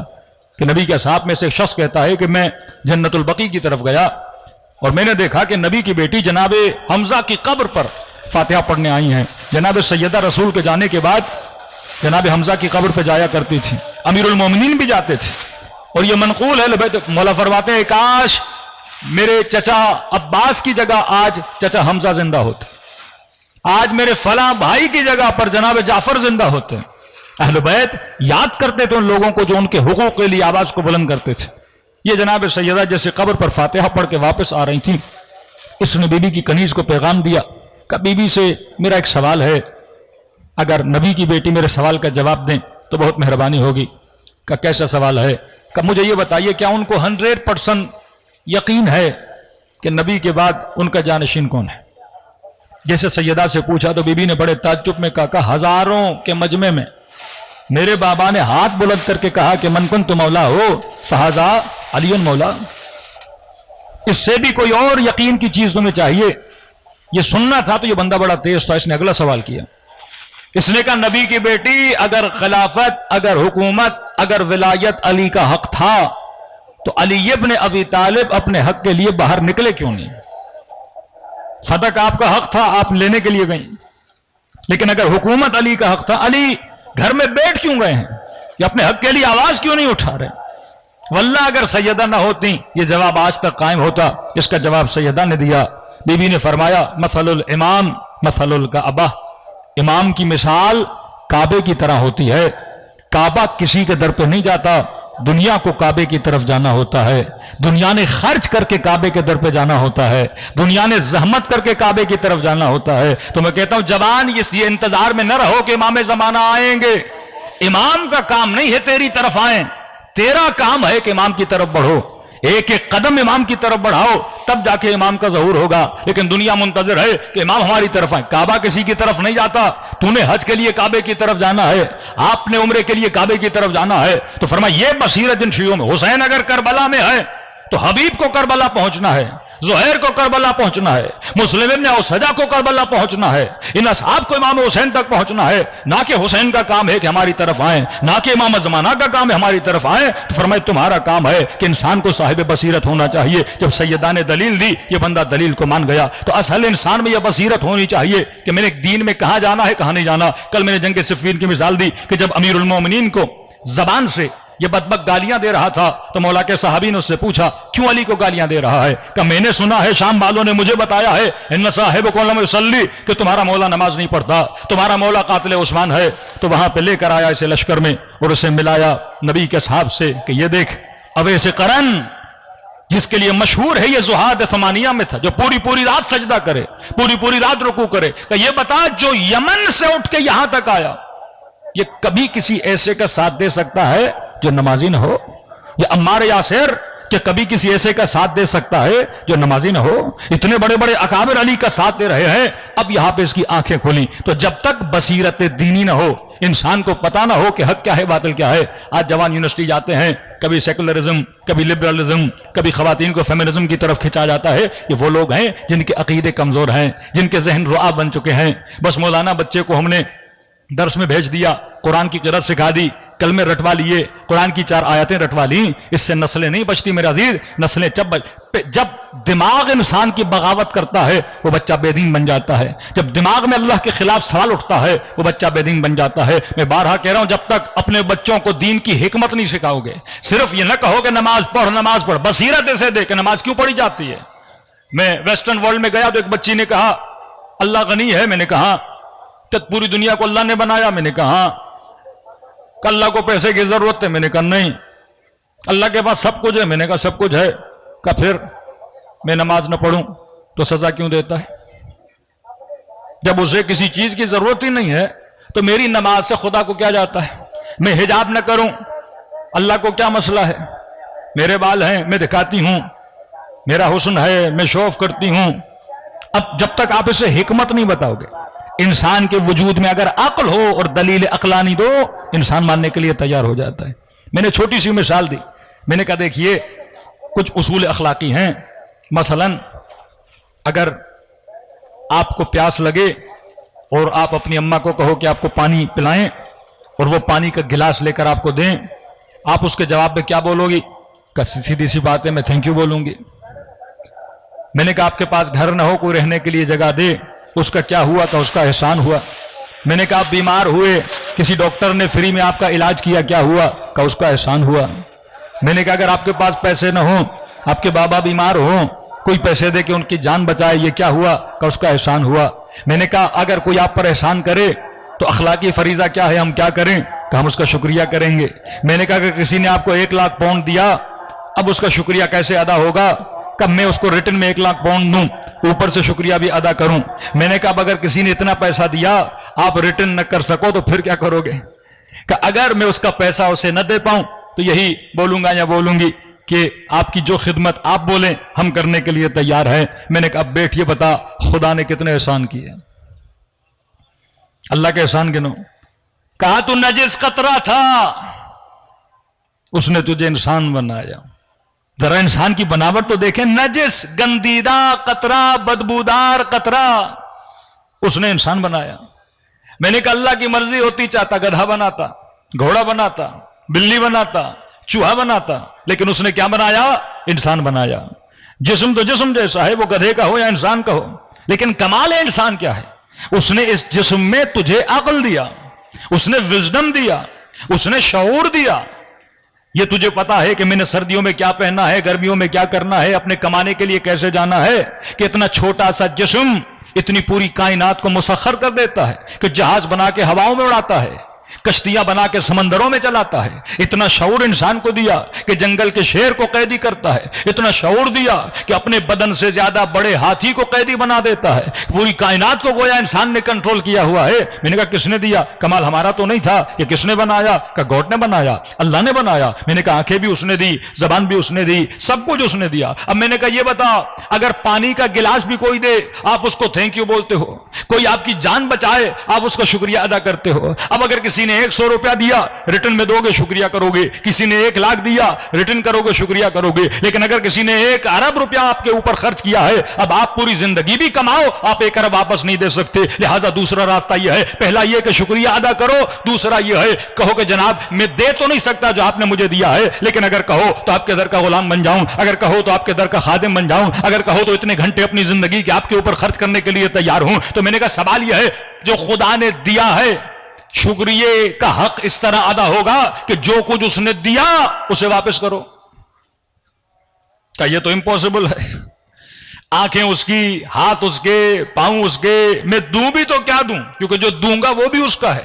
کہ نبی کے اصحاب میں سے ایک شخص کہتا ہے کہ میں جنت البقیع کی طرف گیا اور میں نے دیکھا کہ نبی کی بیٹی جناب حمزہ کی قبر پر فاتحہ پڑھنے آئی ہیں. جناب سیدہ رسول کے جانے کے بعد جناب حمزہ کی قبر پہ جایا کرتی تھی، امیر المومنین بھی جاتے تھے. اور یہ منقول ہے، مولا فرماتے ہیں کاش میرے چچا عباس کی جگہ آج چچا حمزہ زندہ ہوتے، آج میرے فلاں بھائی کی جگہ پر جناب جعفر زندہ ہوتے. اہل بیت یاد کرتے تھے ان لوگوں کو جو ان کے حقوق کے لیے آواز کو بلند کرتے تھے. یہ جناب سیدہ جیسے قبر پر فاتحہ پڑھ کے واپس آ رہی تھی، اس نے بی بی کی کنیز کو پیغام دیا کہ بی بی سے میرا ایک سوال ہے، اگر نبی کی بیٹی میرے سوال کا جواب دیں تو بہت مہربانی ہوگی. کہ کیسا سوال ہے؟ کہ مجھے یہ بتائیے کیا ان کو 100% یقین ہے کہ نبی کے بعد ان کا جانشین کون ہے؟ جیسے سیدہ سے پوچھا تو بی بی نے بڑے تعجب میں کہا کہ ہزاروں کے مجمع میں میرے بابا نے ہاتھ بلند کر کے کہا کہ من کنت مولا ہو فہذا علی مولا. اس سے بھی کوئی اور یقین کی چیز تمہیں چاہیے؟ یہ سننا تھا. تو یہ بندہ بڑا تیز تھا، اس نے اگلا سوال کیا. اس نے کہا نبی کی بیٹی اگر خلافت، اگر حکومت، اگر ولایت علی کا حق تھا تو علی ابن ابی طالب اپنے حق کے لیے باہر نکلے کیوں نہیں؟ فدق آپ کا حق تھا، آپ لینے کے لیے گئیں. لیکن اگر حکومت علی کا حق تھا، علی گھر میں بیٹھ کیوں گئے ہیں؟ یہ اپنے حق کے لیے آواز کیوں نہیں اٹھا رہے؟ واللہ اگر سیدہ نہ ہوتی یہ جواب آج تک قائم ہوتا. اس کا جواب سیدہ نے دیا. بی بی نے فرمایا مثل الامام مثل الکعبہ، امام کی مثال کعبے کی طرح ہوتی ہے. کعبہ کسی کے در پہ نہیں جاتا، دنیا کو کعبے کی طرف جانا ہوتا ہے. دنیا نے خرچ کر کے کعبے کے در پہ جانا ہوتا ہے، دنیا نے زحمت کر کے کعبے کی طرف جانا ہوتا ہے. تو میں کہتا ہوں جوان یہ انتظار میں نہ رہو کہ امام زمانہ آئیں گے. امام کا کام نہیں ہے تیری طرف آئیں، تیرا کام ہے کہ امام کی طرف بڑھو. ایک ایک قدم امام کی طرف بڑھاؤ تب جا کے امام کا ظہور ہوگا. لیکن دنیا منتظر ہے کہ امام ہماری طرف آئے. کعبہ کسی کی طرف نہیں جاتا. تو نے حج کے لیے کعبے کی طرف جانا ہے، آپ نے عمرے کے لیے کعبے کی طرف جانا ہے. تو فرمایا یہ بصیرت جن شیعوں میں. حسین اگر کربلا میں ہے تو حبیب کو کربلا پہنچنا ہے. زہیر کو کربلا پہنچنا ہے، مسلم ابن اوسجہ کو کربلا پہنچنا ہے، ان اصحاب کو امام حسین تک پہنچنا ہے، نہ کہ حسین کا کام ہے کہ ہماری طرف آئیں، نہ کہ امام زمانہ کا کام ہے ہماری طرف آئیں۔ تو فرمائے تمہارا کام ہے کہ انسان کو صاحب بصیرت ہونا چاہیے۔ جب سیدہ نے دلیل دی، یہ بندہ دلیل کو مان گیا۔ تو اصل انسان میں یہ بصیرت ہونی چاہیے کہ میں نے دین میں کہاں جانا ہے کہاں نہیں جانا۔ کل میں نے جنگ صفین کی مثال دی کہ جب امیر المومنین کو زبان سے یہ بدبخت گالیاں دے رہا تھا تو مولا کے صحابی نے اس سے پوچھا کیوں علی کو گالیاں دے رہا ہے؟ کہ میں نے سنا ہے، شام والوں نے مجھے بتایا ہے، ان صاحبکم لم یصلی، کہ تمہارا مولا نماز نہیں پڑھتا، تمہارا مولا قاتل عثمان ہے۔ تو وہاں پہ لے کر آیا اسے لشکر میں اور اسے ملایا نبی کے صحاب سے کہ یہ دیکھ اویس قرن، جس کے لیے مشہور ہے یہ زہاد ثمانیہ میں تھا، جو پوری رات سجدہ کرے، پوری رات رکوع کرے، کہ یہ بتا جو یمن سے اٹھ کے یہاں تک آیا، یہ کبھی کسی ایسے کا ساتھ دے سکتا ہے جو نمازی نہ ہو؟ یہ عمار یاسر کہ کبھی کسی ایسے کا ساتھ دے سکتا ہے جو نمازی نہ ہو؟ اتنے بڑے بڑے اکابر علی کا ساتھ دے رہے ہیں۔ اب یہاں پہ اس کی آنکھیں کھولیں۔ تو جب تک بصیرت دینی نہ ہو، انسان کو پتا نہ ہو کہ حق کیا ہے باطل کیا ہے۔ آج جوان یونیورسٹی جاتے ہیں، کبھی سیکولرزم، کبھی لبرلزم، کبھی خواتین کو فیمنزم کی طرف کھینچا جاتا ہے۔ یہ وہ لوگ ہیں جن کے عقیدے کمزور ہیں، جن کے ذہن رعا بن چکے ہیں۔ بس مولانا بچے کو ہم نے درس میں بھیج دیا، قرآن کی قرأت سکھا دی، کلمے رٹوا لیے، قرآن کی 4 آیتیں رٹوا لیں، اس سے نسلیں نہیں بچتی میرے عزیز۔ نسلیں جب دماغ انسان کی بغاوت کرتا ہے وہ بچہ بے دین بن جاتا ہے، جب دماغ میں اللہ کے خلاف سوال اٹھتا ہے وہ بچہ بے دین بن جاتا ہے۔ میں بارہا کہہ رہا ہوں، جب تک اپنے بچوں کو دین کی حکمت نہیں سکھاؤ گے، صرف یہ نہ کہو کہ نماز پڑھ، بصیرت اسے دے کہ نماز کیوں پڑھی جاتی ہے۔ میں ویسٹرن ورلڈ میں گیا تو ایک بچی نے کہا اللہ غنی ہے، میں نے کہا کہ پوری دنیا کو اللہ نے بنایا، میں نے کہا کہ اللہ کو پیسے کی ضرورت ہے، میں نے کہا نہیں، اللہ کے پاس سب کچھ ہے، میں نے کہا سب کچھ ہے، کہ پھر میں نماز نہ پڑھوں تو سزا کیوں دیتا ہے؟ جب اسے کسی چیز کی ضرورت ہی نہیں ہے تو میری نماز سے خدا کو کیا جاتا ہے؟ میں حجاب نہ کروں، اللہ کو کیا مسئلہ ہے؟ میرے بال ہیں، میں دکھاتی ہوں، میرا حسن ہے، میں شو آف کرتی ہوں۔ اب جب تک آپ اسے حکمت نہیں بتاؤ گے، انسان کے وجود میں اگر عقل ہو اور دلیل عقلانی دو، انسان ماننے کے لیے تیار ہو جاتا ہے۔ میں نے چھوٹی سی مثال دی، میں نے کہا دیکھیے کچھ اصول اخلاقی ہیں، مثلا اگر آپ کو پیاس لگے اور آپ اپنی اماں کو کہو کہ آپ کو پانی پلائیں اور وہ پانی کا گلاس لے کر آپ کو دیں، آپ اس کے جواب میں کیا بولو گی؟ کہ سیدھی سی بات ہے، میں تھینک یو بولوں گی۔ میں نے کہا آپ کے پاس گھر نہ ہو، کوئی رہنے کے لیے جگہ دے، اس کا کیا ہوا؟ کہ اس کا احسان ہوا۔ میں نے کہا آپ بیمار ہوئے، کسی ڈاکٹر نے فری میں آپ کا علاج کیا، کیا ہوا؟ کہ اس کا احسان ہوا۔ میں نے کہا اگر آپ کے پاس پیسے نہ ہوں، آپ کے بابا بیمار ہوں، کوئی پیسے دے کے ان کی جان بچائے، یہ کیا ہوا؟ کہ اس کا احسان ہوا۔ میں نے کہا اگر کوئی آپ پر احسان کرے تو اخلاقی فریضہ کیا ہے، ہم کیا کریں؟ کہ ہم اس کا شکریہ کریں گے۔ میں نے کہا کہ کسی نے آپ کو 1 لاکھ پاؤنڈ دیا، اب اس کا شکریہ کیسے ادا ہوگا؟ کب میں اس کو ریٹن میں 1 لاکھ پاؤنڈ دوں، اوپر سے شکریہ بھی ادا کروں۔ میں نے کہا اب اگر کسی نے اتنا پیسہ دیا آپ ریٹن نہ کر سکو تو پھر کیا کرو گے؟ کہ اگر میں اس کا پیسہ اسے نہ دے پاؤں تو یہی بولوں گا یا بولوں گی کہ آپ کی جو خدمت آپ بولیں ہم کرنے کے لیے تیار ہیں۔ میں نے کہا اب بیٹھ یہ بتا خدا نے کتنے احسان کیے؟ اللہ کے احسان گنو۔ کہا تو نجس قطرہ تھا، اس نے تجھے انسان بنایا۔ ذرا انسان کی بناوٹ تو دیکھیں، نجس گندیدہ قطرہ، بدبودار قطرہ، اس نے انسان بنایا۔ میں نے کہا اللہ کی مرضی ہوتی چاہتا گدھا بناتا، گھوڑا بناتا، بلی بناتا، چوہا بناتا، لیکن اس نے کیا بنایا؟ انسان بنایا۔ جسم تو جسم جیسا ہے، وہ گدھے کا ہو یا انسان کا ہو، لیکن کمال انسان کیا ہے؟ اس نے اس جسم میں تجھے عقل دیا، اس نے وزڈم دیا، اس نے شعور دیا۔ یہ تجھے پتا ہے کہ میں نے سردیوں میں کیا پہننا ہے، گرمیوں میں کیا کرنا ہے، اپنے کمانے کے لیے کیسے جانا ہے، کہ اتنا چھوٹا سا جسم اتنی پوری کائنات کو مسخر کر دیتا ہے، کہ جہاز بنا کے ہواؤں میں اڑاتا ہے، کشتیاں بنا کے سمندروں میں چلاتا ہے۔ اتنا شعور انسان کو دیا کہ جنگل کے شیر کو قیدی کرتا ہے، اتنا شعور دیا کہ اپنے بدن سے زیادہ بڑے ہاتھی کو قیدی بنا دیتا ہے۔ پوری کائنات کو گویا انسان نے کنٹرول کیا ہوا ہے۔ میں نے کہا کس نے دیا؟ کمال ہمارا تو نہیں تھا، یہ کس نے بنایا؟ کہ گاڈ نے بنایا، اللہ نے بنایا۔ میں نے کہا آنکھیں بھی اس نے دی، زبان بھی اس نے دی، سب کچھ اس نے دیا۔ اب میں نے کہا یہ بتا اگر پانی کا گلاس بھی کوئی دے آپ اس کو تھینک یو بولتے ہو؟ کوئی آپ کی جان بچائے آپ اس کا شکریہ ادا کرتے ہو. اب اگر کسی نے 100 روپیہ دیا ریٹرن میں دو گے شکریہ کرو گے, کسی نے 1 لاکھ دیا ریٹرن کرو گے شکریہ کرو گے. لیکن اگر کسی نے 1 ارب روپیہ آپ کے اوپر خرچ کیا ہے, اب آپ پوری زندگی بھی کماؤ آپ 1 ارب واپس نہیں دے سکتے. لہٰذا دوسرا راستہ یہ ہے, پہلا یہ کہ شکریہ ادا کرو, دوسرا یہ ہے کہو کہ جناب میں دے تو نہیں سکتا جو آپ نے مجھے دیا ہے, لیکن اگر کہو تو آپ کے در کا غلام بن جاؤں, اگر کہو تو آپ کے در کا خادم بن جاؤں, اگر کہو تو اتنے گھنٹے اپنی زندگی کے آپ کے اوپر خرچ کرنے کے لیے تیار ہوں. تو میں نے کہا سوال یہ ہے جو خدا نے دیا ہے شکریہ کا حق اس طرح ادا ہوگا کہ جو کچھ اس نے دیا اسے واپس کرو. کہ یہ تو امپاسبل ہے, آنکھیں اس کی, ہاتھ اس کے, پاؤں اس کے, میں دوں بھی تو کیا دوں, کیونکہ جو دوں گا وہ بھی اس کا ہے.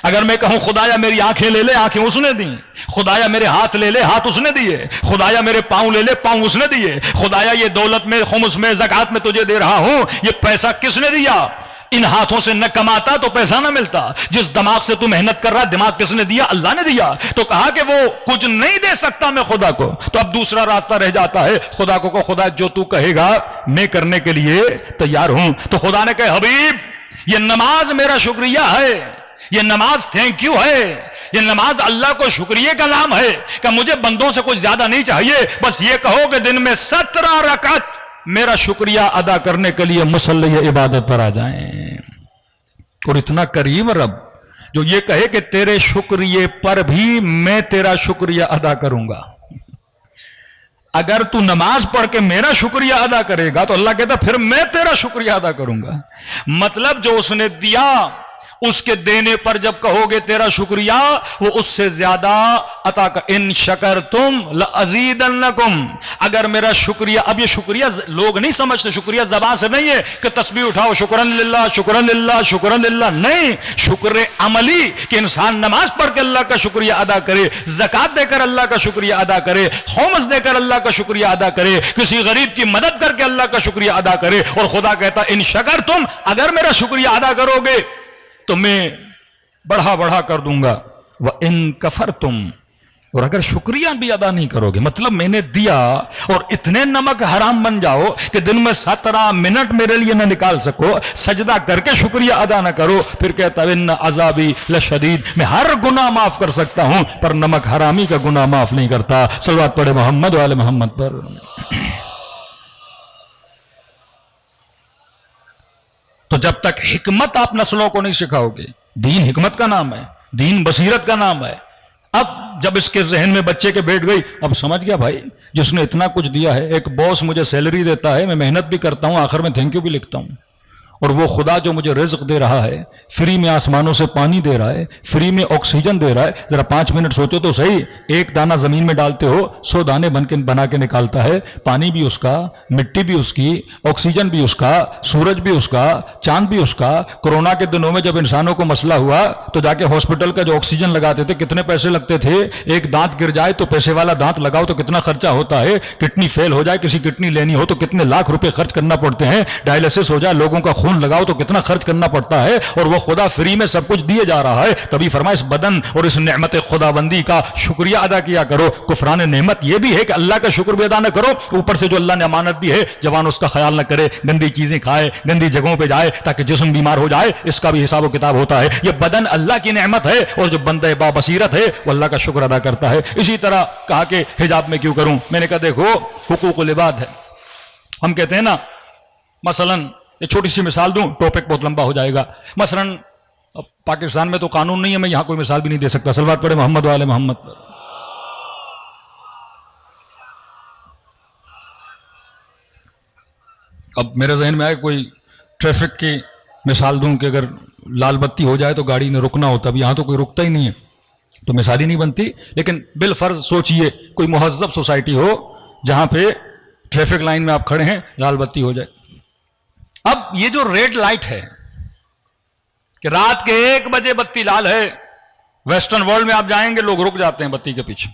اگر میں کہوں خدایا میری آنکھیں لے لے, آنکھیں اس نے دیں, خدایا میرے ہاتھ لے لے, ہاتھ اس نے دیے, خدایا میرے پاؤں لے لے, پاؤں اس نے دیے, خدایا یہ دولت میں خمس میں زکات میں تجھے دے رہا ہوں, یہ پیسہ کس نے دیا؟ ان ہاتھوں سے نہ کماتا تو پیسہ نہ ملتا. جس دماغ سے تو محنت کر رہا دماغ کس نے دیا؟ اللہ نے دیا. تو کہا کہ وہ کچھ نہیں دے سکتا میں خدا کو, تو اب دوسرا راستہ رہ جاتا ہے خدا کو خدا جو تو کہے گا میں کرنے کے لیے تیار ہوں. تو خدا نے کہا حبیب یہ نماز میرا شکریہ ہے, یہ نماز تھینک یو ہے, یہ نماز اللہ کو شکریہ کا نام ہے کہ مجھے بندوں سے کچھ زیادہ نہیں چاہیے, بس یہ کہو کہ دن میں 17 رکعت میرا شکریہ ادا کرنے کے لیے مصلی عبادت پر آ جائیں. اور اتنا کریم رب جو یہ کہے کہ تیرے شکریہ پر بھی میں تیرا شکریہ ادا کروں گا. اگر تو نماز پڑھ کے میرا شکریہ ادا کرے گا تو اللہ کہتا پھر میں تیرا شکریہ ادا کروں گا. مطلب جو اس نے دیا اس کے دینے پر جب کہو گے تیرا شکریہ وہ اس سے زیادہ عطا کر. ان شکرتم لازیدنکم, اگر میرا شکریہ, اب یہ شکریہ لوگ نہیں سمجھتے, شکریہ زبان سے نہیں ہے کہ تسبیح اٹھاؤ شکرن للہ شکرن للہ شکرن للہ, نہیں, شکر عملی کہ انسان نماز پڑھ کے اللہ کا شکریہ ادا کرے, زکات دے کر اللہ کا شکریہ ادا کرے, خمس دے کر اللہ کا شکریہ ادا کرے, کسی غریب کی مدد کر کے اللہ کا شکریہ ادا کرے. اور خدا کہتا ان شکرتم, اگر میرا شکریہ ادا کرو گے تو میں بڑھا بڑھا کر دوں گا. وَإِن كَفَرْتُمْ, اور اگر شکریہ بھی ادا نہیں کرو گے, مطلب میں نے دیا اور اتنے نمک حرام بن جاؤ کہ دن میں 17 منٹ میرے لیے نہ نکال سکو, سجدہ کر کے شکریہ ادا نہ کرو, پھر کہتا ان عذابی لشدید, میں ہر گناہ معاف کر سکتا ہوں پر نمک حرامی کا گناہ معاف نہیں کرتا. صلوات پڑھے محمد و آل محمد پر. تو جب تک حکمت آپ نسلوں کو نہیں سکھاؤ گے, دین حکمت کا نام ہے, دین بصیرت کا نام ہے. اب جب اس کے ذہن میں بچے کے بیٹھ گئی, اب سمجھ گیا بھائی جس نے اتنا کچھ دیا ہے, ایک باس مجھے سیلری دیتا ہے, میں محنت بھی کرتا ہوں, آخر میں تھینک یو بھی لکھتا ہوں, اور وہ خدا جو مجھے رزق دے رہا ہے, فری میں آسمانوں سے پانی دے رہا ہے, فری میں آکسیجن دے رہا ہے. ذرا 5 منٹ سوچو تو صحیح, ایک دانہ زمین میں ڈالتے ہو 100 دانے بنا کے نکالتا ہے. پانی بھی اس کا, مٹی بھی اس کی, آکسیجن بھی اس کا, سورج بھی اس کا, چاند بھی اس کا. کورونا کے دنوں میں جب انسانوں کو مسئلہ ہوا تو جا کے ہاسپٹل کا جو آکسیجن لگاتے تھے کتنے پیسے لگتے تھے, ایک دانت گر جائے تو پیسے والا دانت لگاؤ تو کتنا خرچہ ہوتا ہے, کڈنی فیل ہو جائے, کسی کڈنی لینی ہو تو کتنے لاکھ روپے خرچ کرنا پڑتے ہیں, ڈائلسس ہو جائے لوگوں کا خون لگاؤ تو کتنا خرچ کرنا پڑتا ہے, اور وہ خدا فری میں سب کچھ دیے جا رہا ہے. تبھی فرمایا اس بدن اور اس نعمت خداوندی کا شکریہ ادا کیا کرو. کفران نعمت یہ بھی ہے کہ اللہ کا شکر بھی ادا نہ کرو, اوپر سے جو اللہ نے امانت دی ہے جوان اس کا خیال نہ کرے, گندی چیزیں کھائے, گندی جگہوں پہ جائے تاکہ جسم بیمار ہو جائے, اس کا بھی حساب و کتاب ہوتا ہے. یہ بدن اللہ کی نعمت ہے, اور جو بندہ با بصیرت ہے وہ اللہ کا شکر ادا کرتا ہے. اسی طرح کہا کہ حجاب میں کیوں کروں, میں نے کہا دیکھو حقوق العباد ہے. ہم کہتے ہیں نا, مثلاً ایک چھوٹی سی مثال دوں, ٹاپک بہت لمبا ہو جائے گا. مثلاً پاکستان میں تو قانون نہیں ہے, میں یہاں کوئی مثال بھی نہیں دے سکتا. صلوات پڑھے محمد و آل محمد پر. اب میرے ذہن میں آئے کوئی ٹریفک کی مثال دوں کہ اگر لال بتی ہو جائے تو گاڑی نے رکنا ہوتا, اب یہاں تو کوئی رکتا ہی نہیں ہے تو مثال ہی نہیں بنتی. لیکن بالفرض سوچئے کوئی مہذب سوسائٹی ہو جہاں پہ ٹریفک لائن میں آپ کھڑے ہیں, لال بتی ہو جائے. اب یہ جو ریڈ لائٹ ہے کہ رات کے 1 بجے بتی لال ہے, ویسٹرن ورلڈ میں آپ جائیں گے لوگ رک جاتے ہیں بتی کے پیچھے.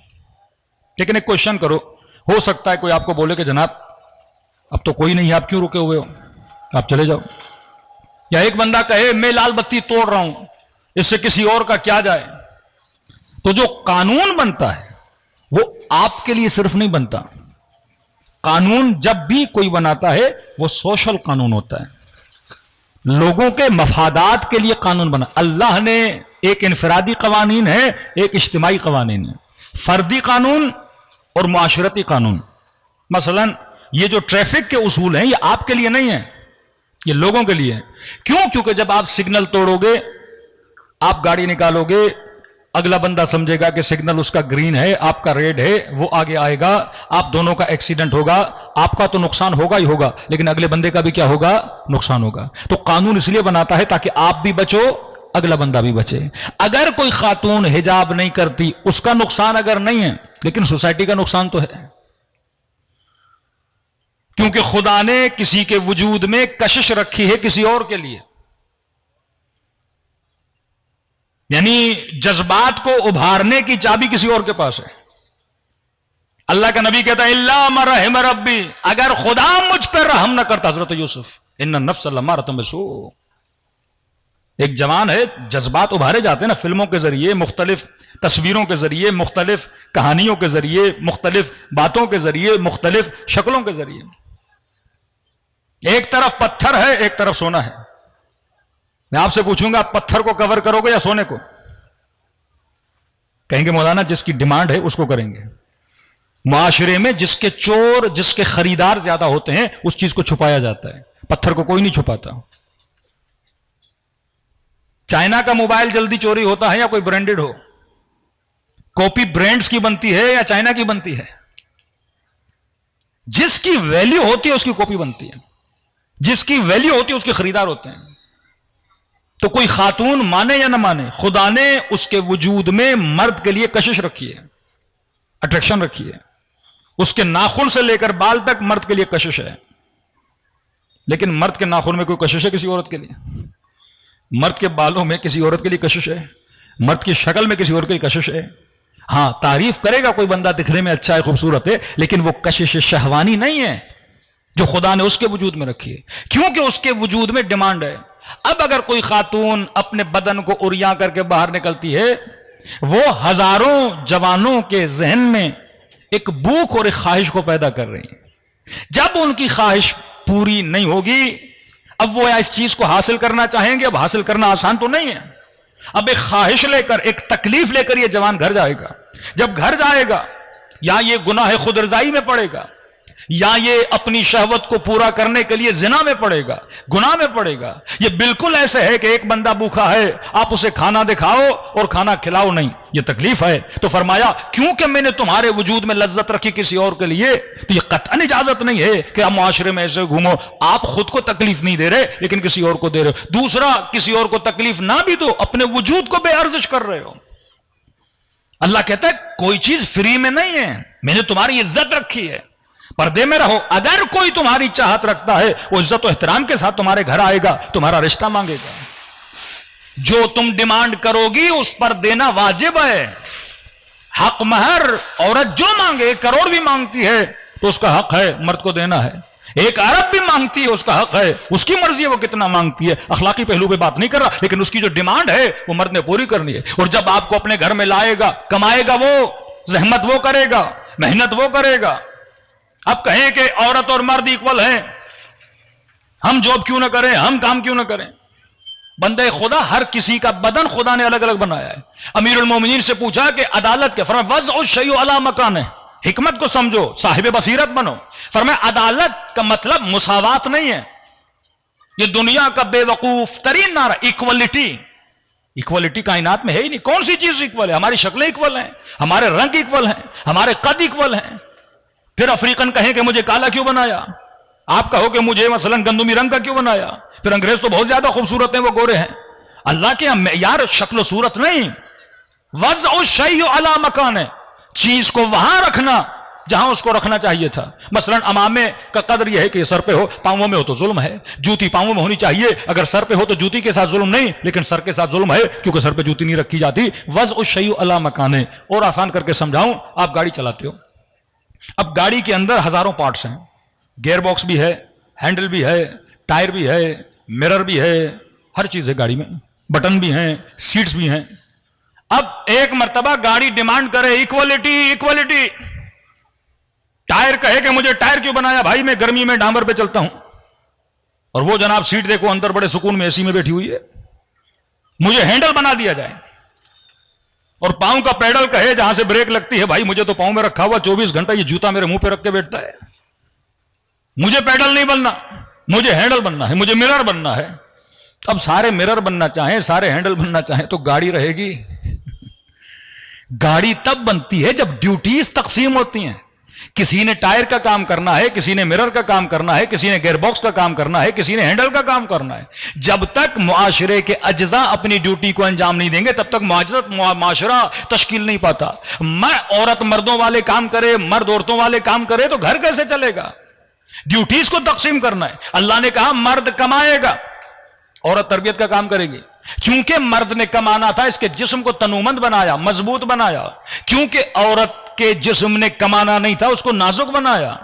لیکن ایک کوشچن کرو, ہو سکتا ہے کوئی آپ کو بولے کہ جناب اب تو کوئی نہیں ہے, آپ کیوں رکے ہوئے ہو, آپ چلے جاؤ. یا ایک بندہ کہے میں لال بتی توڑ رہا ہوں, اس سے کسی اور کا کیا جائے. تو جو قانون بنتا ہے وہ آپ کے لیے صرف نہیں بنتا. قانون جب بھی کوئی بناتا ہے وہ سوشل قانون ہوتا ہے. لوگوں کے مفادات کے لیے قانون بنا. اللہ نے ایک انفرادی قوانین ہے، ایک اجتماعی قوانین ہے، فردی قانون اور معاشرتی قانون. مثلا یہ جو ٹریفک کے اصول ہیں یہ آپ کے لیے نہیں ہیں، یہ لوگوں کے لیے ہیں. کیوں؟ کیونکہ جب آپ سگنل توڑو گے، آپ گاڑی نکالو گے، اگلا بندہ سمجھے گا کہ سگنل اس کا گرین ہے، آپ کا ریڈ ہے، وہ آگے آئے گا، آپ دونوں کا ایکسیڈنٹ ہوگا. آپ کا تو نقصان ہوگا ہی ہوگا، لیکن اگلے بندے کا بھی کیا ہوگا؟ نقصان ہوگا. تو قانون اس لیے بناتا ہے تاکہ آپ بھی بچو، اگلا بندہ بھی بچے. اگر کوئی خاتون حجاب نہیں کرتی، اس کا نقصان اگر نہیں ہے، لیکن سوسائٹی کا نقصان تو ہے، کیونکہ خدا نے کسی کے وجود میں کشش رکھی ہے کسی اور کے لیے. یعنی جذبات کو ابھارنے کی چابی کسی اور کے پاس ہے. اللہ کا نبی کہتا ہے اللہ من رحم ربی، اگر خدا مجھ پر رحم نہ کرتا، حضرت یوسف، ان النفس لامارۃ بالسوء. ایک جوان ہے، جذبات ابھارے جاتے ہیں نا فلموں کے ذریعے، مختلف تصویروں کے ذریعے، مختلف کہانیوں کے ذریعے، مختلف باتوں کے ذریعے، مختلف شکلوں کے ذریعے. ایک طرف پتھر ہے، ایک طرف سونا ہے. میں آپ سے پوچھوں گا آپ پتھر کو کور کرو گے یا سونے کو؟ کہیں گے مولانا جس کی ڈیمانڈ ہے اس کو کریں گے. معاشرے میں جس کے چور، جس کے خریدار زیادہ ہوتے ہیں، اس چیز کو چھپایا جاتا ہے. پتھر کو کوئی نہیں چھپاتا. چائنا کا موبائل جلدی چوری ہوتا ہے یا کوئی برانڈڈ ہو؟ کاپی برانڈز کی بنتی ہے یا چائنا کی بنتی ہے؟ جس کی ویلیو ہوتی ہے اس کی کاپی بنتی ہے، جس کی ویلیو ہوتی ہے اس کے خریدار ہوتے ہیں. تو کوئی خاتون مانے یا نہ مانے، خدا نے اس کے وجود میں مرد کے لیے کشش رکھی ہے، اٹریکشن رکھی ہے. اس کے ناخن سے لے کر بال تک مرد کے لیے کشش ہے. لیکن مرد کے ناخن میں کوئی کشش ہے کسی عورت کے لیے؟ مرد کے بالوں میں کسی عورت کے لیے کشش ہے؟ مرد کی شکل میں کسی عورت کے لیے کشش ہے؟ ہاں تعریف کرے گا کوئی بندہ دکھنے میں اچھا ہے، خوبصورت ہے، لیکن وہ کشش شہوانی نہیں ہے جو خدا نے اس کے وجود میں رکھی ہے، کیونکہ اس کے وجود میں ڈیمانڈ ہے. اب اگر کوئی خاتون اپنے بدن کو عریاں کر کے باہر نکلتی ہے، وہ ہزاروں جوانوں کے ذہن میں ایک بھوک اور ایک خواہش کو پیدا کر رہی ہیں. جب ان کی خواہش پوری نہیں ہوگی، اب وہ اس چیز کو حاصل کرنا چاہیں گے. اب حاصل کرنا آسان تو نہیں ہے. اب ایک خواہش لے کر، ایک تکلیف لے کر یہ جوان گھر جائے گا. جب گھر جائے گا، یا یہ گناہ خود رضائی میں پڑے گا، یا یہ اپنی شہوت کو پورا کرنے کے لیے زنا میں پڑے گا، گناہ میں پڑے گا. یہ بالکل ایسے ہے کہ ایک بندہ بھوکا ہے، آپ اسے کھانا دکھاؤ اور کھانا کھلاؤ نہیں، یہ تکلیف ہے. تو فرمایا کیونکہ میں نے تمہارے وجود میں لذت رکھی کسی اور کے لیے، تو یہ قطعاً اجازت نہیں ہے کہ آپ معاشرے میں ایسے گھومو. آپ خود کو تکلیف نہیں دے رہے لیکن کسی اور کو دے رہے ہو. دوسرا، کسی اور کو تکلیف نہ بھی دو، اپنے وجود کو بے ارزش کر رہے ہو. اللہ کہتا ہے کوئی چیز فری میں نہیں ہے، میں نے تمہاری عزت رکھی ہے، پردے میں رہو. اگر کوئی تمہاری چاہت رکھتا ہے، وہ عزت و احترام کے ساتھ تمہارے گھر آئے گا، تمہارا رشتہ مانگے گا. جو تم ڈیمانڈ کرو گی اس پر دینا واجب ہے. حق مہر عورت جو مانگے، 1 کروڑ بھی مانگتی ہے تو اس کا حق ہے مرد کو دینا ہے. 1 ارب بھی مانگتی ہے، اس کا حق ہے، اس کی مرضی ہے وہ کتنا مانگتی ہے. اخلاقی پہلو پہ بات نہیں کر رہا، لیکن اس کی جو ڈیمانڈ ہے وہ مرد نے پوری کرنی ہے. اور جب آپ کو اپنے گھر میں لائے گا، کمائے گا، وہ زحمت وہ کرے گا، محنت وہ کرے گا. اب کہیں کہ عورت اور مرد ایکول ہیں، ہم جاب کیوں نہ کریں، ہم کام کیوں نہ کریں. بندے خدا ہر کسی کا بدن خدا نے الگ الگ بنایا ہے. امیر المومنین سے پوچھا کہ عدالت کے، فرمایا وضع الشیء علی مکانہ، حکمت کو سمجھو، صاحب بصیرت بنو. فرمایا عدالت کا مطلب مساوات نہیں ہے. یہ دنیا کا بے وقوف ترین نعرہ ایکوالٹی. ایکوالٹی کائنات میں ہے ہی نہیں. کون سی چیز ایکول ہے؟ ہماری شکلیں ایکول ہیں، ہمارے رنگ ایکول ہیں، ہمارے قد ایکول ہیں. پھر افریقن کہیں کہ مجھے کالا کیوں بنایا، آپ کہو کہ مجھے مثلا گندمی رنگ کا کیوں بنایا. پھر انگریز تو بہت زیادہ خوبصورت ہیں، وہ گورے ہیں. اللہ کے معیار شکل و صورت نہیں. وضع الشیء علی مکانہ، چیز کو وہاں رکھنا جہاں اس کو رکھنا چاہیے تھا. مثلا امامے کا قدر یہ ہے کہ یہ سر پہ ہو، پاؤں میں ہو تو ظلم ہے. جوتی پاؤں میں ہونی چاہیے، اگر سر پہ ہو تو جوتی کے ساتھ ظلم نہیں، لیکن سر کے ساتھ ظلم ہے کیونکہ سر پہ جوتی نہیں رکھی جاتی. وضع الشیء علی مکانہ. اور آسان کر کے سمجھاؤں، آپ گاڑی چلاتے ہو، اب گاڑی کے اندر ہزاروں پارٹس ہیں، گیئر باکس بھی ہے، ہینڈل بھی ہے، ٹائر بھی ہے، مرر بھی ہے، ہر چیز ہے گاڑی میں، بٹن بھی ہیں، سیٹس بھی ہیں. اب ایک مرتبہ گاڑی ڈیمانڈ کرے ایکوالٹی ایکوالٹی، ٹائر کہے کہ مجھے ٹائر کیوں بنایا بھائی، میں گرمی میں ڈامبر پہ چلتا ہوں. اور وہ جناب سیٹ دیکھو اندر بڑے سکون میں اے سی میں بیٹھی ہوئی ہے. مجھے ہینڈل بنا دیا جائے اور پاؤں کا پیڈل کہے جہاں سے بریک لگتی ہے. بھائی مجھے تو پاؤں میں رکھا ہوا 24 گھنٹہ یہ جوتا میرے منہ پہ رکھ کے بیٹھتا ہے. مجھے پیڈل نہیں بننا, مجھے ہینڈل بننا ہے, مجھے مرر بننا ہے. اب سارے مرر بننا چاہیں, سارے ہینڈل بننا چاہیں تو گاڑی رہے گی؟ گاڑی تب بنتی ہے جب ڈیوٹیز تقسیم ہوتی ہیں. کسی نے ٹائر کا کام کرنا ہے, کسی نے مرر کا کام کرنا ہے, کسی نے گیئر باکس کا کام کرنا ہے, کسی نے ہینڈل کا کام کرنا ہے. جب تک معاشرے کے اجزاء اپنی ڈیوٹی کو انجام نہیں دیں گے تب تک معاشرہ تشکیل نہیں پاتا. عورت مردوں والے کام کرے, مرد عورتوں والے کام کرے تو گھر کیسے چلے گا؟ ڈیوٹیز کو تقسیم کرنا ہے. اللہ نے کہا مرد کمائے گا, عورت تربیت کا کام کرے گی. کیونکہ مرد نے کمانا تھا, اس کے جسم کو تنومند بنایا, مضبوط بنایا. کیونکہ عورت کے جسم نے کمانا نہیں تھا, اس کو نازک بنایا.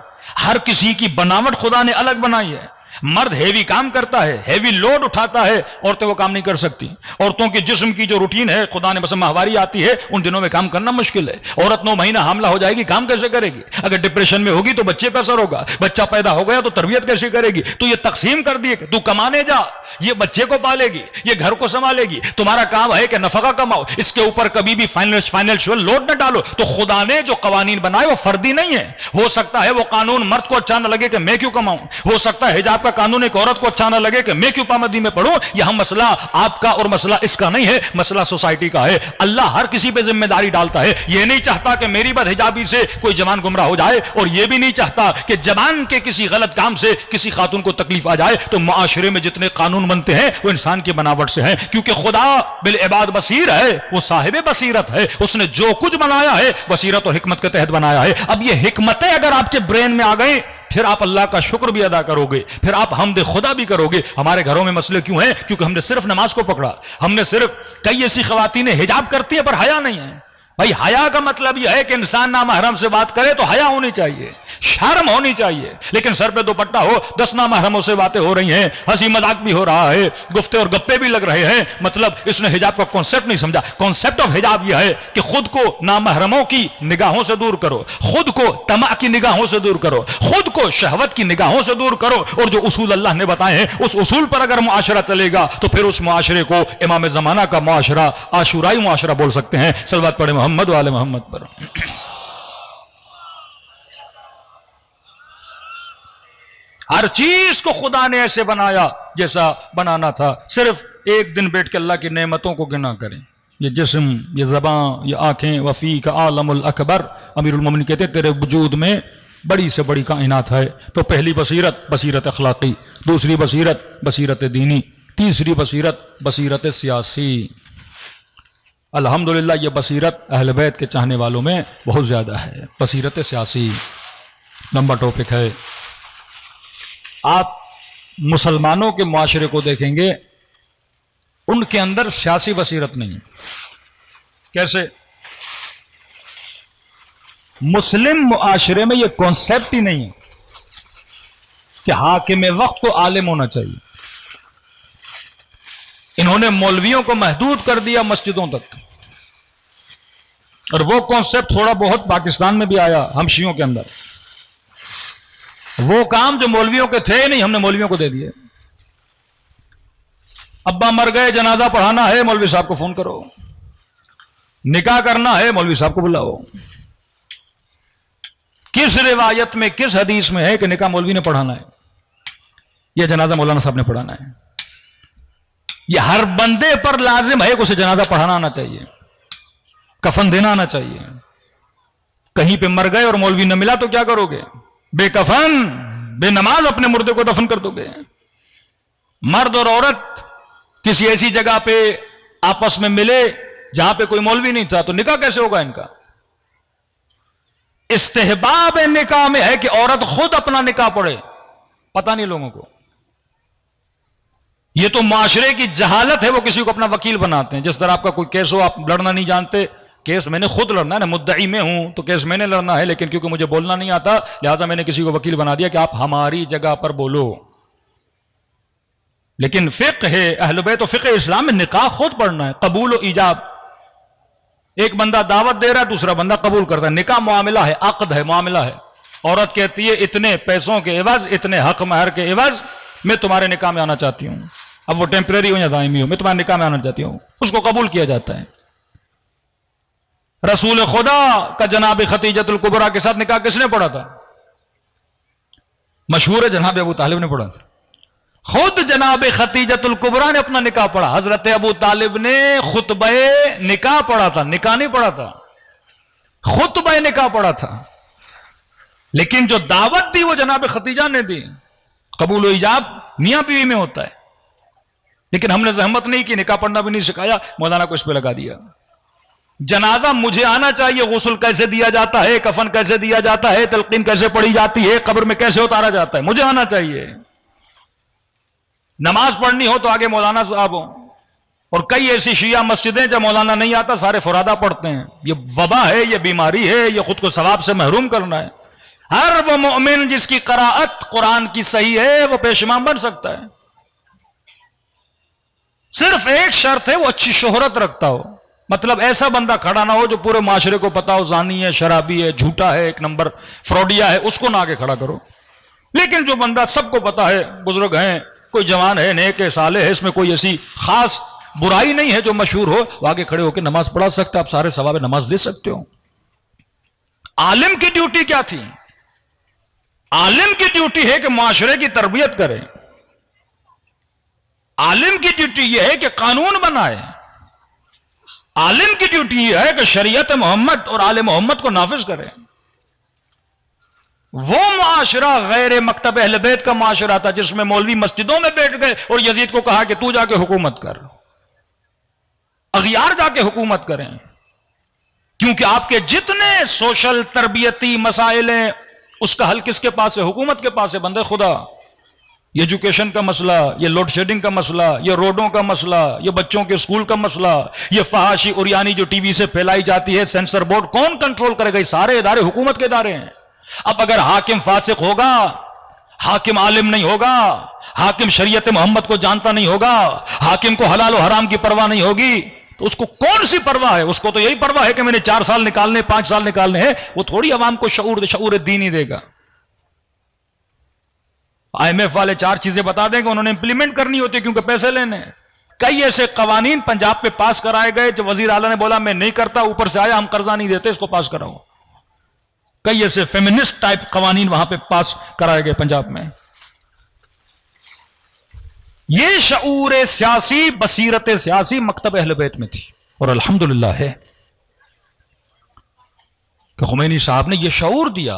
ہر کسی کی بناوٹ خدا نے الگ بنائی ہے. مرد ہیوی کام کرتا ہے, ہیوی لوڈ اٹھاتا ہے, عورتیں وہ کام نہیں کر سکتی. عورتوں کے جسم کی جو روٹین ہے, خدا نے مثلا ماہواری آتی ہے, ان دنوں میں کام کرنا مشکل ہے. عورت 9 مہینہ حاملہ ہو جائے گی, کام کیسے کرے گی؟ اگر ڈپریشن میں ہوگی تو بچے پہ اثر ہوگا, بچہ پیدا ہو گیا تو تربیت کیسے کرے گی؟ تو یہ تقسیم کر دیے کہ تو کمانے جا, یہ بچے کو پالے گی, یہ گھر کو سنبھالے گی. تمہارا کام ہے کہ نفقہ کماؤ, اس کے اوپر کبھی بھی فائنینشیل لوڈ نہ ڈالو. تو خدا نے جو قوانین بنائے وہ فردی نہیں ہے. ہو سکتا ہے وہ قانون مرد کو اچھا نہ لگے کہ میں کیوں کماؤں, ہو سکتا ہے حجاب کا قانون ایک عورت کو اچھا نہ لگے کہ میں کیوں پابندی میں پڑھوں. یہاں مسئلہ آپ کا اور مسئلہ اس کا نہیں ہے, مسئلہ سوسائٹی کا ہے. اللہ ہر کسی پہ ذمہ داری ڈالتا ہے. یہ نہیں چاہتا کہ میری بد حجابی سے کوئی جوان گمراہ ہو جائے, اور یہ بھی نہیں چاہتا کہ جوان کے کسی غلط کام سے کسی خاتون کو تکلیف آ جائے. تو معاشرے میں جتنے قانون بنتے ہیں وہ انسان کی بناوٹ سے ہیں, کیونکہ خدا بالعباد بصیر ہے, وہ صاحب بصیرت ہے. اس نے جو کچھ بنایا ہے بصیرت اور حکمت کے تحت بنایا ہے. اب یہ حکمتیں اگر آپ کے برین میں آ گئیں پھر آپ اللہ کا شکر بھی ادا کرو گے, پھر آپ حمد خدا بھی کرو گے. ہمارے گھروں میں مسئلے کیوں ہیں؟ کیونکہ ہم نے صرف نماز کو پکڑا. ہم نے صرف کئی ایسی خواتین حجاب کرتی ہیں پر حیا نہیں ہے. بھائی حیا کا مطلب یہ ہے کہ انسان نامحرم سے بات کرے تو حیا ہونی چاہیے, شرم ہونی چاہیے. لیکن سر پہ دوپٹہ ہو, 10 نامحرموں سے باتیں ہو رہی ہیں, ہنسی مذاق بھی ہو رہا ہے, گفتے اور گپے بھی لگ رہے ہیں. مطلب اس نے حجاب کا کانسیپٹ نہیں سمجھا. کانسیپٹ آف حجاب یہ ہے کہ خود کو نامحرموں کی نگاہوں سے دور کرو, خود کو طمع کی نگاہوں سے دور کرو, خود کو شہوت کی نگاہوں سے دور کرو. اور جو اصول اللہ نے بتائے ہیں اس اصول پر اگر معاشرہ چلے گا تو پھر اس معاشرے کو امام زمانہ کا معاشرہ, عاشورائی معاشرہ بول سکتے ہیں. صلوات پڑھیں محمد وآل محمد پر. ہر چیز کو خدا نے ایسے بنایا جیسا بنانا تھا. صرف ایک دن بیٹھ کے اللہ کی نعمتوں کو گنا کریں. یہ جسم, یہ زبان, یہ آنکھیں, وفی کا عالم الاکبر. امیر المومنین کہتے تیرے وجود میں بڑی سے بڑی کائنات ہے. تو پہلی بصیرت بصیرت اخلاقی, دوسری بصیرت بصیرت دینی, تیسری بصیرت بصیرت سیاسی. الحمدللہ یہ بصیرت اہل بیت کے چاہنے والوں میں بہت زیادہ ہے. بصیرت سیاسی لمبا ٹاپک ہے. آپ مسلمانوں کے معاشرے کو دیکھیں گے, ان کے اندر سیاسی بصیرت نہیں. کیسے؟ مسلم معاشرے میں یہ کانسیپٹ ہی نہیں ہے کہ حاکم وقت کو عالم ہونا چاہیے. انہوں نے مولویوں کو محدود کر دیا مسجدوں تک, اور وہ کانسیپٹ تھوڑا بہت پاکستان میں بھی آیا حبشیوں کے اندر. وہ کام جو مولویوں کے تھے نہیں ہم نے مولویوں کو دے دیے. ابا مر گئے, جنازہ پڑھانا ہے, مولوی صاحب کو فون کرو. نکاح کرنا ہے, مولوی صاحب کو بلاؤ. کس روایت میں, کس حدیث میں ہے کہ نکاح مولوی نے پڑھانا ہے یا جنازہ مولانا صاحب نے پڑھانا ہے؟ یہ ہر بندے پر لازم ہے کہ اسے جنازہ پڑھانا آنا چاہیے, کفن دینا آنا چاہیے. کہیں پہ مر گئے اور مولوی نہ ملا تو کیا کرو گے؟ بے کفن بے نماز اپنے مردے کو دفن کر دو گے. مرد اور عورت کسی ایسی جگہ پہ آپس میں ملے جہاں پہ کوئی مولوی نہیں تھا تو نکاح کیسے ہوگا ان کا؟ استحباب نکاح میں ہے کہ عورت خود اپنا نکاح پڑھے. پتہ نہیں لوگوں کو, یہ تو معاشرے کی جہالت ہے. وہ کسی کو اپنا وکیل بناتے ہیں. جس طرح آپ کا کوئی کیس ہو, آپ لڑنا نہیں جانتے, کیس میں نے خود لڑنا ہے نا, مدعی میں ہوں تو کیس میں نے لڑنا ہے, لیکن کیونکہ مجھے بولنا نہیں آتا لہٰذا میں نے کسی کو وکیل بنا دیا کہ آپ ہماری جگہ پر بولو. لیکن فقہ ہے اہل بیت و فقہ اسلام میں نکاح خود پڑھنا ہے, قبول و ایجاب. ایک بندہ دعوت دے رہا ہے, دوسرا بندہ قبول کرتا ہے. نکاح معاملہ ہے, عقد ہے, معاملہ ہے. عورت کہتی ہے اتنے پیسوں کے عوض, اتنے حق مہر کے عوض میں تمہارے نکاح میں آنا چاہتی ہوں، اب وہ ٹیمپریری ہو یا دائمی ہو، میں تمہارے نکاح میں آنا چاہتی ہوں، اس کو قبول کیا جاتا ہے۔ رسول خدا کا جناب ختیجۃ الکبریٰ کے ساتھ نکاح کس نے پڑھا تھا؟ مشہور ہے جناب ابو طالب نے پڑھا تھا۔ خود جناب ختیجۃ الکبریٰ نے اپنا نکاح پڑھا، حضرت ابو طالب نے خطبہ نکاح پڑھا تھا، نکاح نہیں پڑھا تھا، خطبہ نکاح پڑھا تھا، لیکن جو دعوت دی وہ جناب ختیجہ نے دی۔ قبول و ایجاب میاں بیوی میں ہوتا ہے، لیکن ہم نے زحمت نہیں کی، نکاح پڑھنا بھی نہیں سکھایا، مولانا کو اس پہ لگا دیا۔ جنازہ مجھے آنا چاہیے، غسل کیسے دیا جاتا ہے، کفن کیسے دیا جاتا ہے، تلقین کیسے پڑھی جاتی ہے، قبر میں کیسے اتارا جاتا ہے، مجھے آنا چاہیے۔ نماز پڑھنی ہو تو آگے مولانا صاحب ہوں، اور کئی ایسی شیعہ مسجدیں جب مولانا نہیں آتا سارے فرادہ پڑھتے ہیں۔ یہ وبا ہے، یہ بیماری ہے، یہ خود کو ثواب سے محروم کرنا ہے۔ ہر وہ مومن جس کی قراءت قرآن کی صحیح ہے وہ پیش امام بن سکتا ہے، صرف ایک شرط ہے وہ اچھی شہرت رکھتا ہو، مطلب ایسا بندہ کھڑا نہ ہو جو پورے معاشرے کو پتا ہو زانی ہے، شرابی ہے، جھوٹا ہے، ایک نمبر فراڈیا ہے، اس کو نہ آگے کھڑا کرو۔ لیکن جو بندہ سب کو پتا ہے، بزرگ ہیں، کوئی جوان ہے، نیک ہے، صالح ہے، اس میں کوئی ایسی خاص برائی نہیں ہے جو مشہور ہو، وہ آگے کھڑے ہو کے نماز پڑھا سکتا ہے، آپ سارے ثواب نماز لے سکتے ہو۔ عالم کی ڈیوٹی کیا تھی؟ عالم کی ڈیوٹی ہے کہ معاشرے کی تربیت کرے، عالم کی ڈیوٹی یہ ہے کہ قانون بنائے، عالم کی ڈیوٹی یہ ہے کہ شریعت محمد اور آل محمد کو نافذ کرے۔ وہ معاشرہ غیر مکتب اہل بیت کا معاشرہ تھا جس میں مولوی مسجدوں میں بیٹھ گئے اور یزید کو کہا کہ تو جا کے حکومت کر، اغیار جا کے حکومت کریں، کیونکہ آپ کے جتنے سوشل تربیتی مسائل ہیں اس کا حل کس کے پاس ہے؟ حکومت کے پاس ہے، بندے خدا۔ یہ ایجوکیشن کا مسئلہ، یہ لوڈ شیڈنگ کا مسئلہ، یہ روڈوں کا مسئلہ، یہ بچوں کے اسکول کا مسئلہ، یہ فحاشی اریانی جو ٹی وی سے پھیلائی جاتی ہے، سینسر بورڈ کون کنٹرول کرے گا؟ یہ سارے ادارے حکومت کے ادارے ہیں۔ اب اگر حاکم فاسق ہوگا، حاکم عالم نہیں ہوگا، حاکم شریعت محمد کو جانتا نہیں ہوگا، حاکم کو حلال و حرام کی پرواہ نہیں ہوگی، تو اس کو کون سی پرواہ ہے؟ اس کو تو یہی پرواہ ہے کہ میں نے 4 سال نکالنے، 5 سال نکالنے ہیں۔ وہ تھوڑی عوام کو شعور دینی دے گا۔ IMF والے 4 چیزیں بتا دیں کہ انہوں نے امپلیمنٹ کرنی ہوتی کیونکہ پیسے لینے ہیں۔ کئی ایسے قوانین پنجاب پہ پاس کرائے گئے جو وزیر اعلیٰ نے بولا میں نہیں کرتا، اوپر سے آیا ہم قرضہ نہیں دیتے، اس کو پاس کراؤ۔ کئی ایسے فیمنسٹ ٹائپ قوانین وہاں پہ پاس کرائے گئے پنجاب میں۔ یہ شعور سیاسی، بصیرت سیاسی مکتب اہل بیت میں تھی، اور الحمدللہ ہے کہ خمینی صاحب نے یہ شعور دیا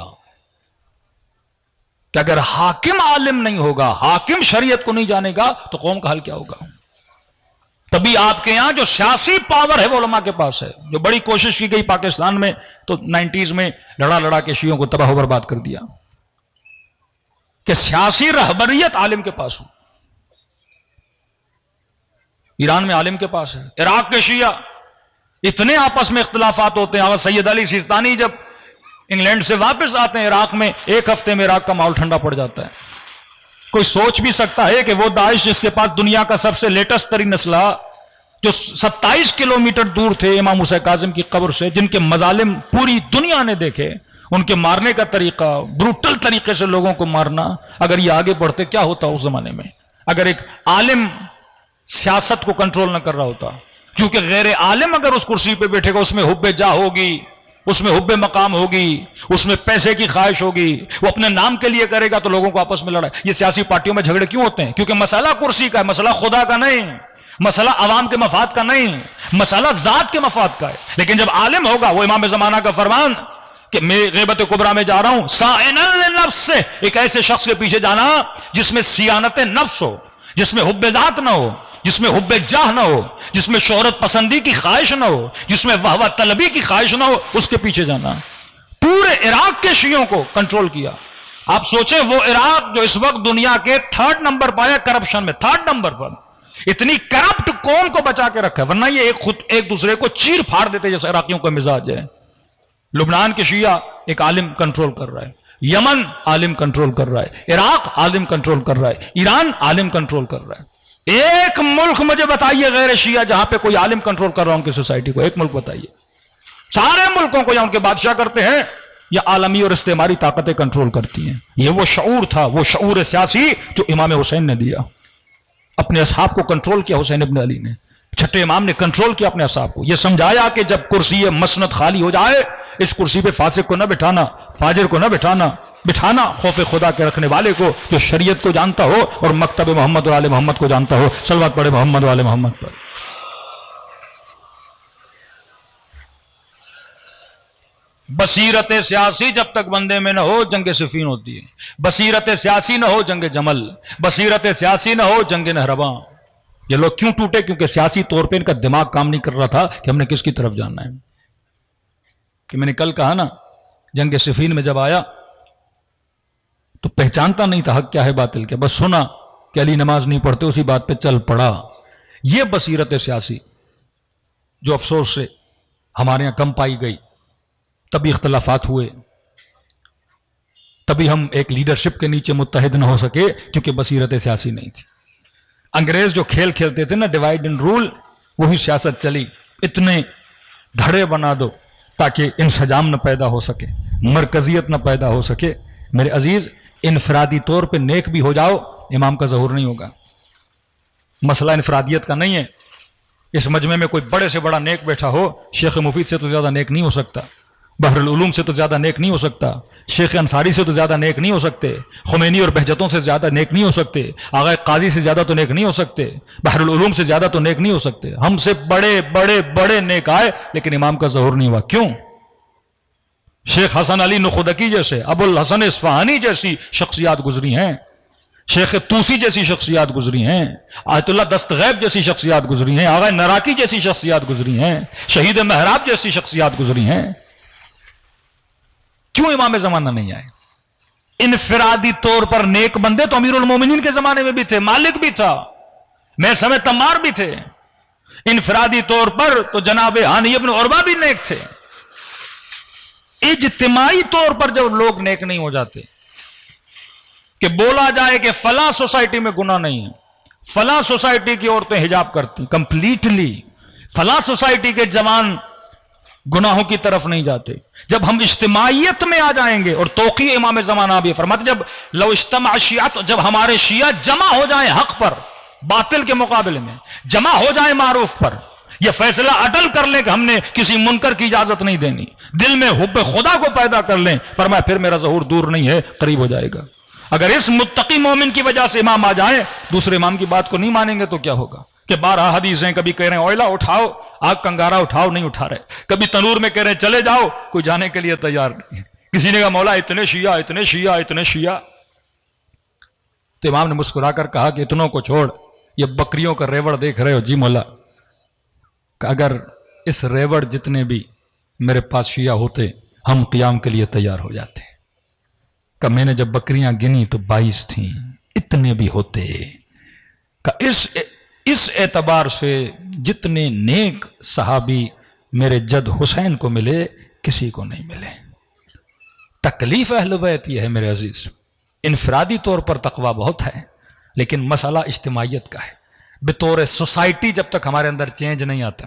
کہ اگر حاکم عالم نہیں ہوگا، حاکم شریعت کو نہیں جانے گا تو قوم کا حل کیا ہوگا؟ تبھی آپ کے یہاں جو سیاسی پاور ہے وہ علماء کے پاس ہے۔ جو بڑی کوشش کی گئی پاکستان میں تو 90s میں لڑا کے شیعوں کو تباہ و برباد کر دیا کہ سیاسی رہبریت عالم کے پاس ہو۔ ایران میں عالم کے پاس ہے، عراق کے شیعہ اتنے آپس میں اختلافات ہوتے ہیں۔ سید علی سیستانی جب انگلینڈ سے واپس آتے ہیں عراق میں، 1 ہفتے میں عراق کا ماحول ٹھنڈا پڑ جاتا ہے۔ کوئی سوچ بھی سکتا ہے کہ وہ داعش جس کے پاس دنیا کا سب سے لیٹسٹ ترین اسلحہ، جو 27 کلومیٹر دور تھے امام حسین کاظم کی قبر سے، جن کے مظالم پوری دنیا نے دیکھے، ان کے مارنے کا طریقہ، بروٹل طریقے سے لوگوں کو مارنا، اگر یہ آگے بڑھتے کیا ہوتا اس زمانے میں اگر ایک عالم سیاست کو کنٹرول نہ کر رہا ہوتا؟ کیونکہ غیر عالم اگر اس کرسی پہ بیٹھے گا اس میں حب جاہ ہوگی، اس میں حب مقام ہوگی، اس میں پیسے کی خواہش ہوگی، وہ اپنے نام کے لیے کرے گا تو لوگوں کو آپس میں لڑائی۔ یہ سیاسی پارٹیوں میں جھگڑے کیوں ہوتے ہیں؟ کیونکہ مسئلہ کرسی کا ہے، مسئلہ خدا کا نہیں، مسئلہ عوام کے مفاد کا نہیں، مسئلہ ذات کے مفاد کا ہے۔ لیکن جب عالم ہوگا، وہ امام زمانہ کا فرمان کہ میں غیبت کبریٰ میں جا رہا ہوں، سائنًا لنفس سے، ایک ایسے شخص کے پیچھے جانا جس میں سیانت نفس ہو، جس میں حب ذات نہ ہو، جس میں حب جاہ نہ ہو، جس میں شہرت پسندی کی خواہش نہ ہو، جس میں وہوہ طلبی کی خواہش نہ ہو، اس کے پیچھے جانا۔ پورے عراق کے شیعوں کو کنٹرول کیا۔ آپ سوچیں وہ عراق جو اس وقت دنیا کے 3rd نمبر پایا کرپشن میں، 3rd نمبر پر، اتنی کرپٹ قوم کو بچا کے رکھا ہے، ورنہ یہ ایک دوسرے کو چیر پھاڑ دیتے جیسے عراقیوں کا مزاج ہے۔ لبنان کے شیعہ ایک عالم کنٹرول کر رہا ہے، یمن عالم کنٹرول کر رہا ہے، عراق عالم کنٹرول کر رہا ہے، ایران عالم کنٹرول کر رہا ہے۔ ایک ملک مجھے بتائیے غیر شیعہ جہاں پہ کوئی عالم کنٹرول کر رہا ہوں ان کی سوسائٹی کو، ایک ملک بتائیے۔ سارے ملکوں کو یا ان کے بادشاہ کرتے ہیں یا عالمی اور استعماری طاقتیں کنٹرول کرتی ہیں؟ یہ وہ شعور تھا، وہ شعور سیاسی جو امام حسین نے دیا. اپنے اصحاب کو کنٹرول کیا حسین ابن علی نے، چھٹے امام نے کنٹرول کیا اپنے اصحاب کو. یہ سمجھایا کہ جب کرسی مسند خالی ہو جائے اس کرسی پہ فاسق کو نہ بٹھانا، فاجر کو نہ بٹھانا خوف خدا کے رکھنے والے کو جو شریعت کو جانتا ہو اور مکتب محمد و آل محمد کو جانتا ہو. صلوات پڑھے محمد و آل محمد پر. بصیرت سیاسی جب تک بندے میں نہ ہو جنگ صفین ہوتی ہے. بصیرت سیاسی نہ ہو جنگ جمل، بصیرت سیاسی نہ ہو جنگ نہرواں. یہ لوگ کیوں ٹوٹے؟ کیونکہ سیاسی طور پہ ان کا دماغ کام نہیں کر رہا تھا کہ ہم نے کس کی طرف جانا ہے. کہ میں نے کل کہا نا، جنگ صفین میں جب آیا تو پہچانتا نہیں تھا حق کیا ہے باطل کیا، بس سنا کہ علی نماز نہیں پڑھتے، اسی بات پہ چل پڑا. یہ بصیرت سیاسی جو افسوس سے ہمارے یہاں کم پائی گئی. تبھی اختلافات ہوئے، تبھی ہم ایک لیڈرشپ کے نیچے متحد نہ ہو سکے، کیونکہ بصیرت سیاسی نہیں تھی. انگریز جو کھیل کھیلتے تھے نا، ڈیوائڈ اینڈ رول، وہی سیاست چلی. اتنے دھڑے بنا دو تاکہ انسجام نہ پیدا ہو سکے، مرکزیت نہ پیدا ہو سکے. میرے عزیز، انفرادی طور پہ نیک بھی ہو جاؤ، امام کا ظہور نہیں ہوگا. مسئلہ انفرادیت کا نہیں ہے. اس مجمع میں کوئی بڑے سے بڑا نیک بیٹھا ہو، شیخ مفید سے تو زیادہ نیک نہیں ہو سکتا، بحر العلوم سے تو زیادہ نیک نہیں ہو سکتا، شیخ انصاری سے تو زیادہ نیک نہیں ہو سکتے، خمینی اور بہجتوں سے زیادہ نیک نہیں ہو سکتے، آغا قاضی سے زیادہ تو نیک نہیں ہو سکتے، بحر العلوم سے زیادہ تو نیک نہیں ہو سکتے. ہم سے بڑے بڑے بڑے نیک آئے لیکن امام کا ظہور نہیں ہوا. کیوں؟ شیخ حسن علی نخودکی جیسے، ابو الحسن اصفہانی جیسی شخصیات گزری ہیں، شیخ توسی جیسی شخصیات گزری ہیں، آیت اللہ دستغیب جیسی شخصیات گزری ہیں، آغا نراکی جیسی شخصیات گزری ہیں، شہید محراب جیسی شخصیات گزری ہیں. کیوں امام زمانہ نہیں آئے؟ انفرادی طور پر نیک بندے تو امیر المومنین کے زمانے میں بھی تھے، مالک بھی تھا، میں سمجھ تمار بھی تھے. انفرادی طور پر تو جناب ہانی ابن عروہ بھی نیک تھے. اجتماعی طور پر جب لوگ نیک نہیں ہو جاتے، کہ بولا جائے کہ فلاں سوسائٹی میں گناہ نہیں ہے، فلاں سوسائٹی کی عورتیں حجاب کرتی کمپلیٹلی، فلاں سوسائٹی کے جوان گناہوں کی طرف نہیں جاتے. جب ہم اجتماعیت میں آ جائیں گے، اور توقیع امام زمانہ بھی فرماتے جب لو اجتمع شیعہ، جب ہمارے شیعہ جمع ہو جائیں حق پر، باطل کے مقابلے میں جمع ہو جائیں معروف پر، یہ فیصلہ اٹل کر لیں کہ ہم نے کسی منکر کی اجازت نہیں دینی، دل میں حب خدا کو پیدا کر لیں، فرمایا پھر میرا ظہور دور نہیں ہے، قریب ہو جائے گا. اگر اس متقی مومن کی وجہ سے امام آ جائیں، دوسرے امام کی بات کو نہیں مانیں گے تو کیا ہوگا؟ کہ 12 حدیثیں، کبھی کہہ رہے ہیں اوئلہ اٹھاؤ، آگ کنگارا اٹھاؤ، نہیں اٹھا رہے، کبھی تنور میں کہہ رہے ہیں چلے جاؤ، کوئی جانے کے لیے تیار نہیں. کسی نے کہا مولا اتنے شیعہ اتنے شیعہ اتنے شیعہ، تو امام نے مسکرا کر کہا کہ اتنوں کو چھوڑ، یہ بکریوں کا ریوڑ دیکھ رہے ہو جی مولا، کہ اگر اس ریوڑ جتنے بھی میرے پاس شیعہ ہوتے ہم قیام کے لیے تیار ہو جاتے. کہ میں نے جب بکریاں گنی تو 22 تھیں، اتنے بھی ہوتے. کہ اس اعتبار سے جتنے نیک صحابی میرے جد حسین کو ملے کسی کو نہیں ملے. تکلیف اہل بیت یہ ہے میرے عزیز، انفرادی طور پر تقویٰ بہت ہے لیکن مسئلہ اجتماعیت کا ہے. بطور سوسائٹی جب تک ہمارے اندر چینج نہیں آتا،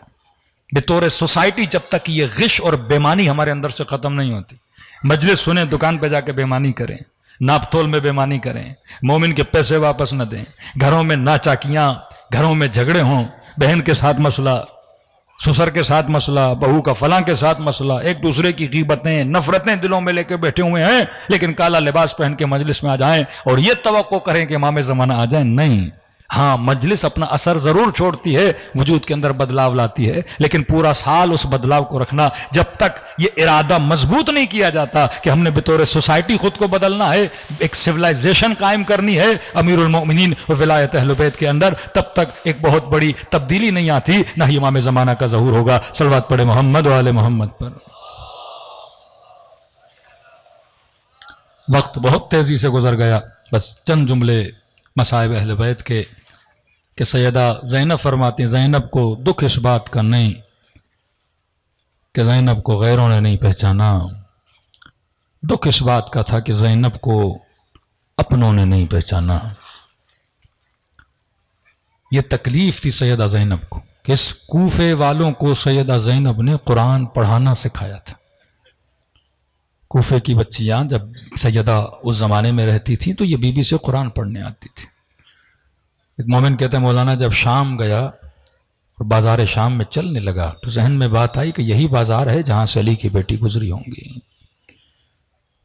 بطور سوسائٹی جب تک یہ غش اور بےمانی ہمارے اندر سے ختم نہیں ہوتی، مجلس سنیں، دکان پہ جا کے بےمانی کریں، ناپ تول میں بےمانی کریں، مومن کے پیسے واپس نہ دیں، گھروں میں ناچاکیاں، گھروں میں جھگڑے ہوں، بہن کے ساتھ مسئلہ، سسر کے ساتھ مسئلہ، بہو کا فلاں کے ساتھ مسئلہ، ایک دوسرے کی غیبتیں نفرتیں دلوں میں لے کے بیٹھے ہوئے ہیں، لیکن کالا لباس پہن کے مجلس میں آ جائیں اور یہ توقع کریں کہ امام زمانہ آ جائیں. نہیں، ہاں مجلس اپنا اثر ضرور چھوڑتی ہے، وجود کے اندر بدلاؤ لاتی ہے، لیکن پورا سال اس بدلاؤ کو رکھنا، جب تک یہ ارادہ مضبوط نہیں کیا جاتا کہ ہم نے بطور سوسائٹی خود کو بدلنا ہے، ایک سویلائزیشن قائم کرنی ہے امیر المؤمنین اور ولایت اہل بیت کے اندر، تب تک ایک بہت بڑی تبدیلی نہیں آتی، نہ ہی امام زمانہ کا ظہور ہوگا. صلوات پڑھے محمد و آل محمد پر. وقت بہت تیزی سے گزر گیا، بس چند جملے مصائب اہل بیت کے، کہ سیدہ زینب فرماتی، زینب کو دکھ اس بات کا نہیں کہ زینب کو غیروں نے نہیں پہچانا، دکھ اس بات کا تھا کہ زینب کو اپنوں نے نہیں پہچانا. یہ تکلیف تھی سیدہ زینب کو کہ اس کوفے والوں کو سیدہ زینب نے قرآن پڑھانا سکھایا تھا، کوفے کی بچیاں جب سیدہ اس زمانے میں رہتی تھیں تو یہ بی بی سے قرآن پڑھنے آتی تھی. ایک مومن کہتے ہیں مولانا جب شام گیا اور بازار شام میں چلنے لگا تو ذہن میں بات آئی کہ یہی بازار ہے جہاں سے علی کی بیٹی گزری ہوں گی.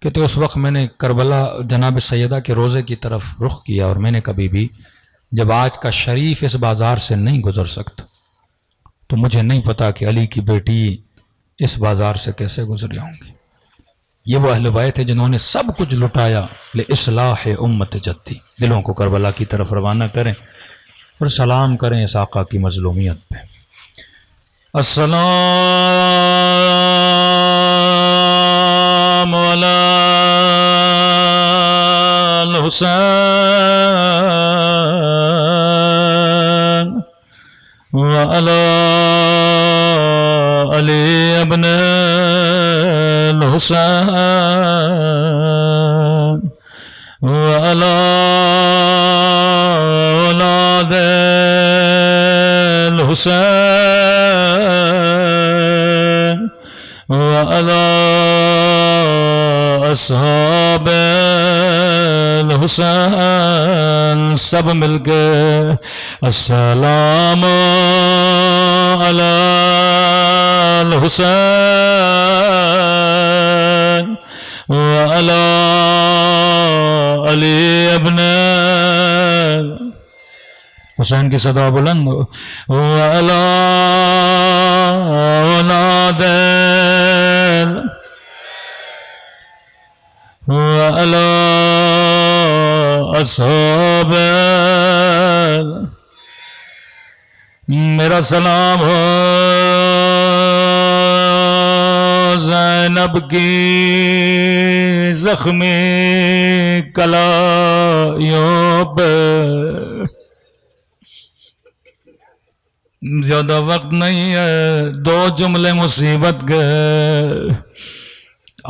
کہتے اس وقت میں نے کربلا جناب سیدہ کے روزے کی طرف رخ کیا اور میں نے کبھی بھی جب آج کا شریف اس بازار سے نہیں گزر سکتا تو مجھے نہیں پتا کہ علی کی بیٹی اس بازار سے کیسے گزری ہوں گی. یہ وہ اہل بیت ہے جنہوں نے سب کچھ لٹایا لِإِصْلَاحِ امت جدی. دلوں کو کربلا کی طرف روانہ کریں اور سلام کریں اس آقا کی مظلومیت پہ. السلام علی الحسین وعلی علی ابن الحسین وعلی اولاد الحسین وعلی اصحاب الحسین. سب مل کے السلام علی الحسین وعلی علی ابن حسین کی صدا بلند وعلی اولاد وعلی اصحاب. میرا سلام ہو زینب کی زخمی کلائیوں پہ. زیادہ وقت نہیں ہے، 2 جملے مصیبت کے.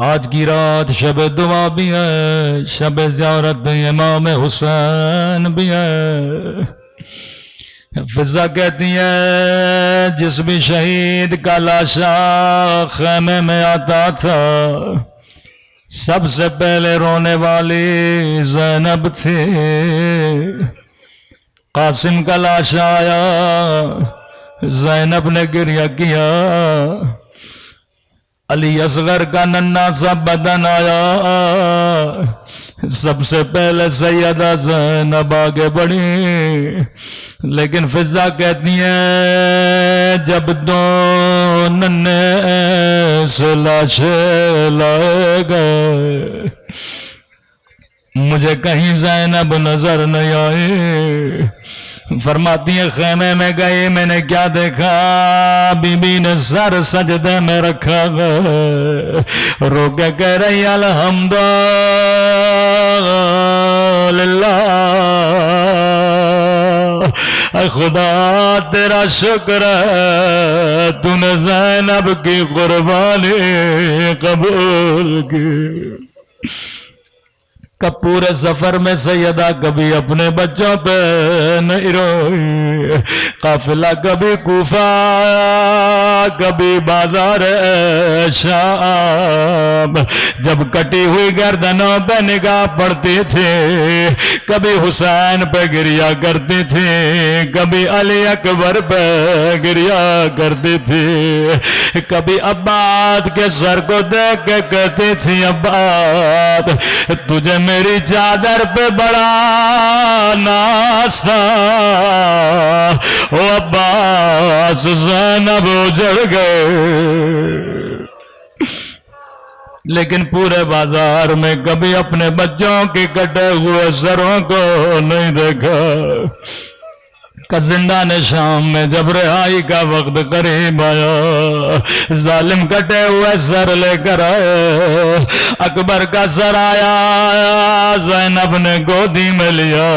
آج کی رات شب دعا بھی ہے، شب زیارت امام حسین بھی ہے. فضا کہتی ہے جس بھی شہید کا لاشا خیمے میں آتا تھا سب سے پہلے رونے والی زینب تھی. قاسم کا لاشا آیا، زینب نے گریہ کیا. علی اصغر کا ننھا سا بدن آیا، سب سے پہلے سیدہ زینب آگے بڑھی. لیکن فضا کہتی ہیں جب 2 ننھے سے لاشیں لائے گئے مجھے کہیں زینب نظر نہیں آئی. فرماتی ہے خیمے میں گئی، میں نے کیا دیکھا؟ بی بی نے سر سجدے میں رکھا رو کے کہہ رہی الحمدللہ اے خدا تیرا شکر ہے تو نے زینب کی قربانی قبول کی. کب پورے سفر میں سیدہ کبھی اپنے بچوں پہ نہیں روئی. قافلہ کبھی کوفہ کبھی بازار شام، جب کٹی ہوئی گردنوں پہ نگاہ پڑتی تھی کبھی حسین پہ گریہ کرتی تھی، کبھی علی اکبر پہ گریہ کرتی تھی، کبھی عباد کے سر کو دیکھ کے کہتی تھی عباد تجھے میری چادر پہ بڑا ناز تھا. او عباس زینب اجڑ گئے. لیکن پورے بازار میں کبھی اپنے بچوں کے کٹے ہوئے سروں کو نہیں دیکھا. کا زندان شام میں جب رہائی کا وقت قریب آیا ظالم کٹے ہوئے سر لے کر آئے. اکبر کا سر آیا، زینب نے گودی میں لیا.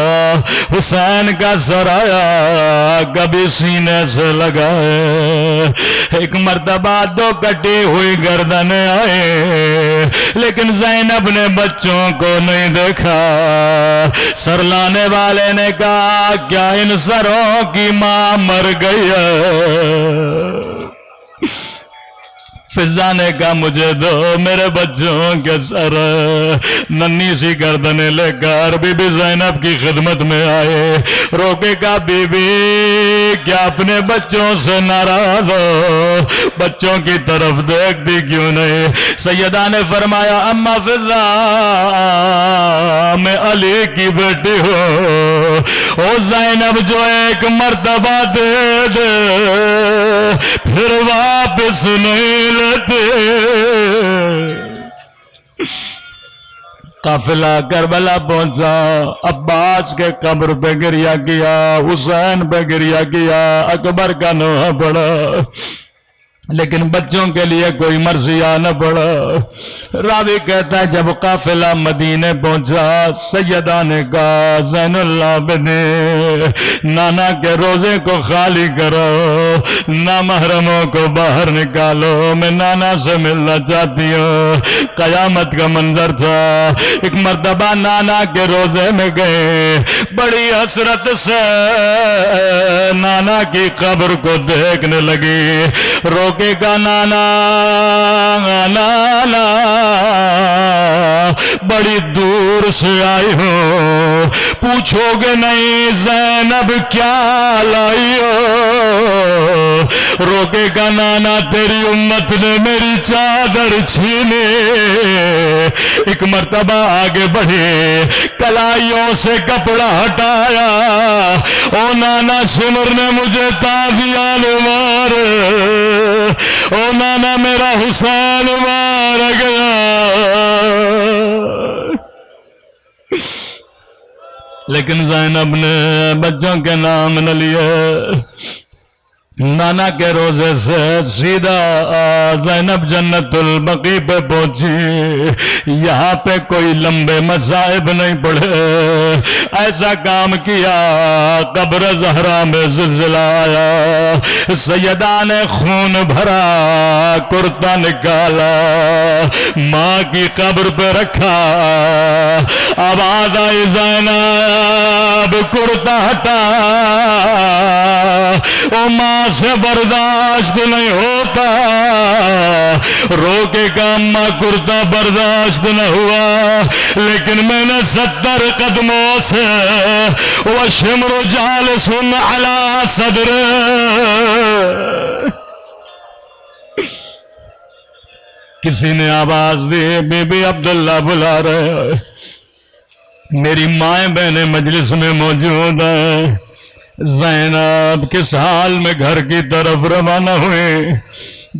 حسین کا سر آیا، کبھی سینے سے لگائے. ایک مرتبہ 2 کٹی ہوئی گردنیں آئے لیکن زینب نے بچوں کو نہیں دیکھا. سر لانے والے نے کہا کیا ان سروں کی ماں مر گئی ہے؟ فضا نے کہا مجھے دو میرے بچوں کے سر، ننھی سی گردنیں لے کر بی بی زینب کی خدمت میں آئے، روکے کہا بی بی کیا اپنے بچوں سے ناراض ہو؟ بچوں کی طرف دیکھتی کیوں نہیں؟ سیدہ نے فرمایا اما فضا میں علی کی بیٹی ہوں، او زینب جو ایک مرتبہ دے دے پھر واپس نہیں لیتے۔ قافلہ کربلا پہنچا، عباس کے قبر پہ گریہ کیا، حسین پہ گریہ کیا، اکبر کا نوحہ پڑا، لیکن بچوں کے لیے کوئی مرثیہ نہ پڑا۔ راوی کہتا ہے جب قافلہ مدینے پہنچا، سیدہ نے کہا زین العابدین نانا کے روزے کو خالی کرو، نامحرموں کو باہر نکالو، میں نانا سے ملنا چاہتی ہوں۔ قیامت کا منظر تھا، ایک مرتبہ نانا کے روزے میں گئے، بڑی حسرت سے نانا کی قبر کو دیکھنے لگی، روکے کا نانا نانا بڑی دور سے آئی ہو، پوچھو گے نہیں زینب کیا لائی ہو؟ روکے کا نانا تیری امت نے میری چادر چھینے، ایک مرتبہ آگے بڑھے، کلائیوں سے کپڑا ہٹایا، او نانا سمر نے مجھے تازیان مار، او نانا میرا حسین مار گیا۔ لیکن زینب نے بچوں کے نام نہ لیے، نانا کے روزے سے سیدھا زینب جنت البقیع پہ پہنچی، یہاں پہ کوئی لمبے مصائب نہیں پڑے، ایسا کام کیا قبر زہرا میں زلزلہ آیا، سیدہ نے خون بھرا، کرتا نکالا، ماں کی قبر پہ رکھا، آواز آئی زینب کرتا ہٹا، او ماں سے برداشت نہیں ہوتا، روکے کا اماں کرتا برداشت نہ ہوا، لیکن میں نے 70 قدموں سے وشمر جالس علی صدر، کسی نے آواز دی بی بی عبداللہ بلا رہے، میری مائیں بہنیں مجلس میں موجود ہیں۔ زینب کس حال میں گھر کی طرف روانہ ہوئے،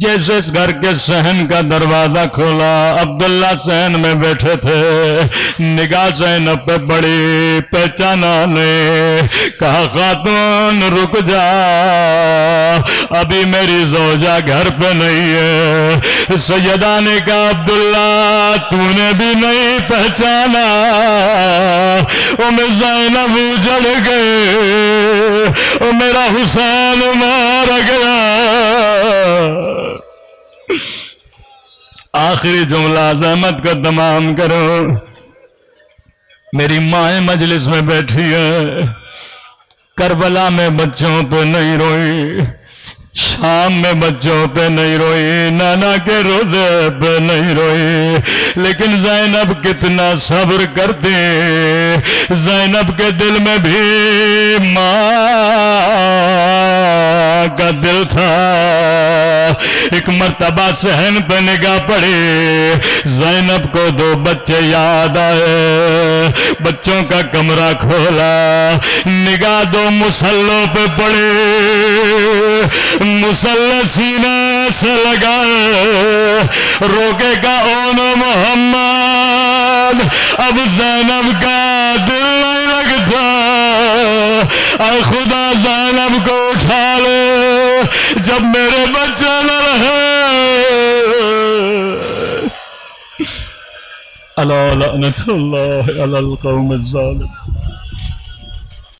جیسے اس گھر کے صحن کا دروازہ کھولا، عبداللہ صحن میں بیٹھے تھے، نگاہ زینب پہ بڑی، پہچانا نے، کہا خاتون رک جا، ابھی میری زوجہ گھر پہ نہیں ہے۔ سیدہ نے کہا عبداللہ تو نے بھی نہیں پہچانا، میں زینب اجڑ گئے، میرا حسین مار گیا۔ آخری جملہ زحمت کو تمام کرو، میری مائیں مجلس میں بیٹھی ہے، کربلا میں بچوں پہ نہیں روئی، شام میں بچوں پہ نہیں روئی، نانا کے روزے پہ نہیں روئی، لیکن زینب کتنا صبر کرتی، زینب کے دل میں بھی ماں کا دل تھا۔ ایک مرتبہ صحن پہ نگاہ پڑی، زینب کو 2 بچے یاد آئے، بچوں کا کمرہ کھولا، نگاہ 2 مسلوں پہ پڑی، مسلح سینے سے لگائے، روکے کا اون محمد، اب زینب کا دل نہیں لگتا، اے خدا زینب کو اٹھا لے جب میرے بچے نہ رہے۔ الا لعنت اللہ علی القوم الظالمین۔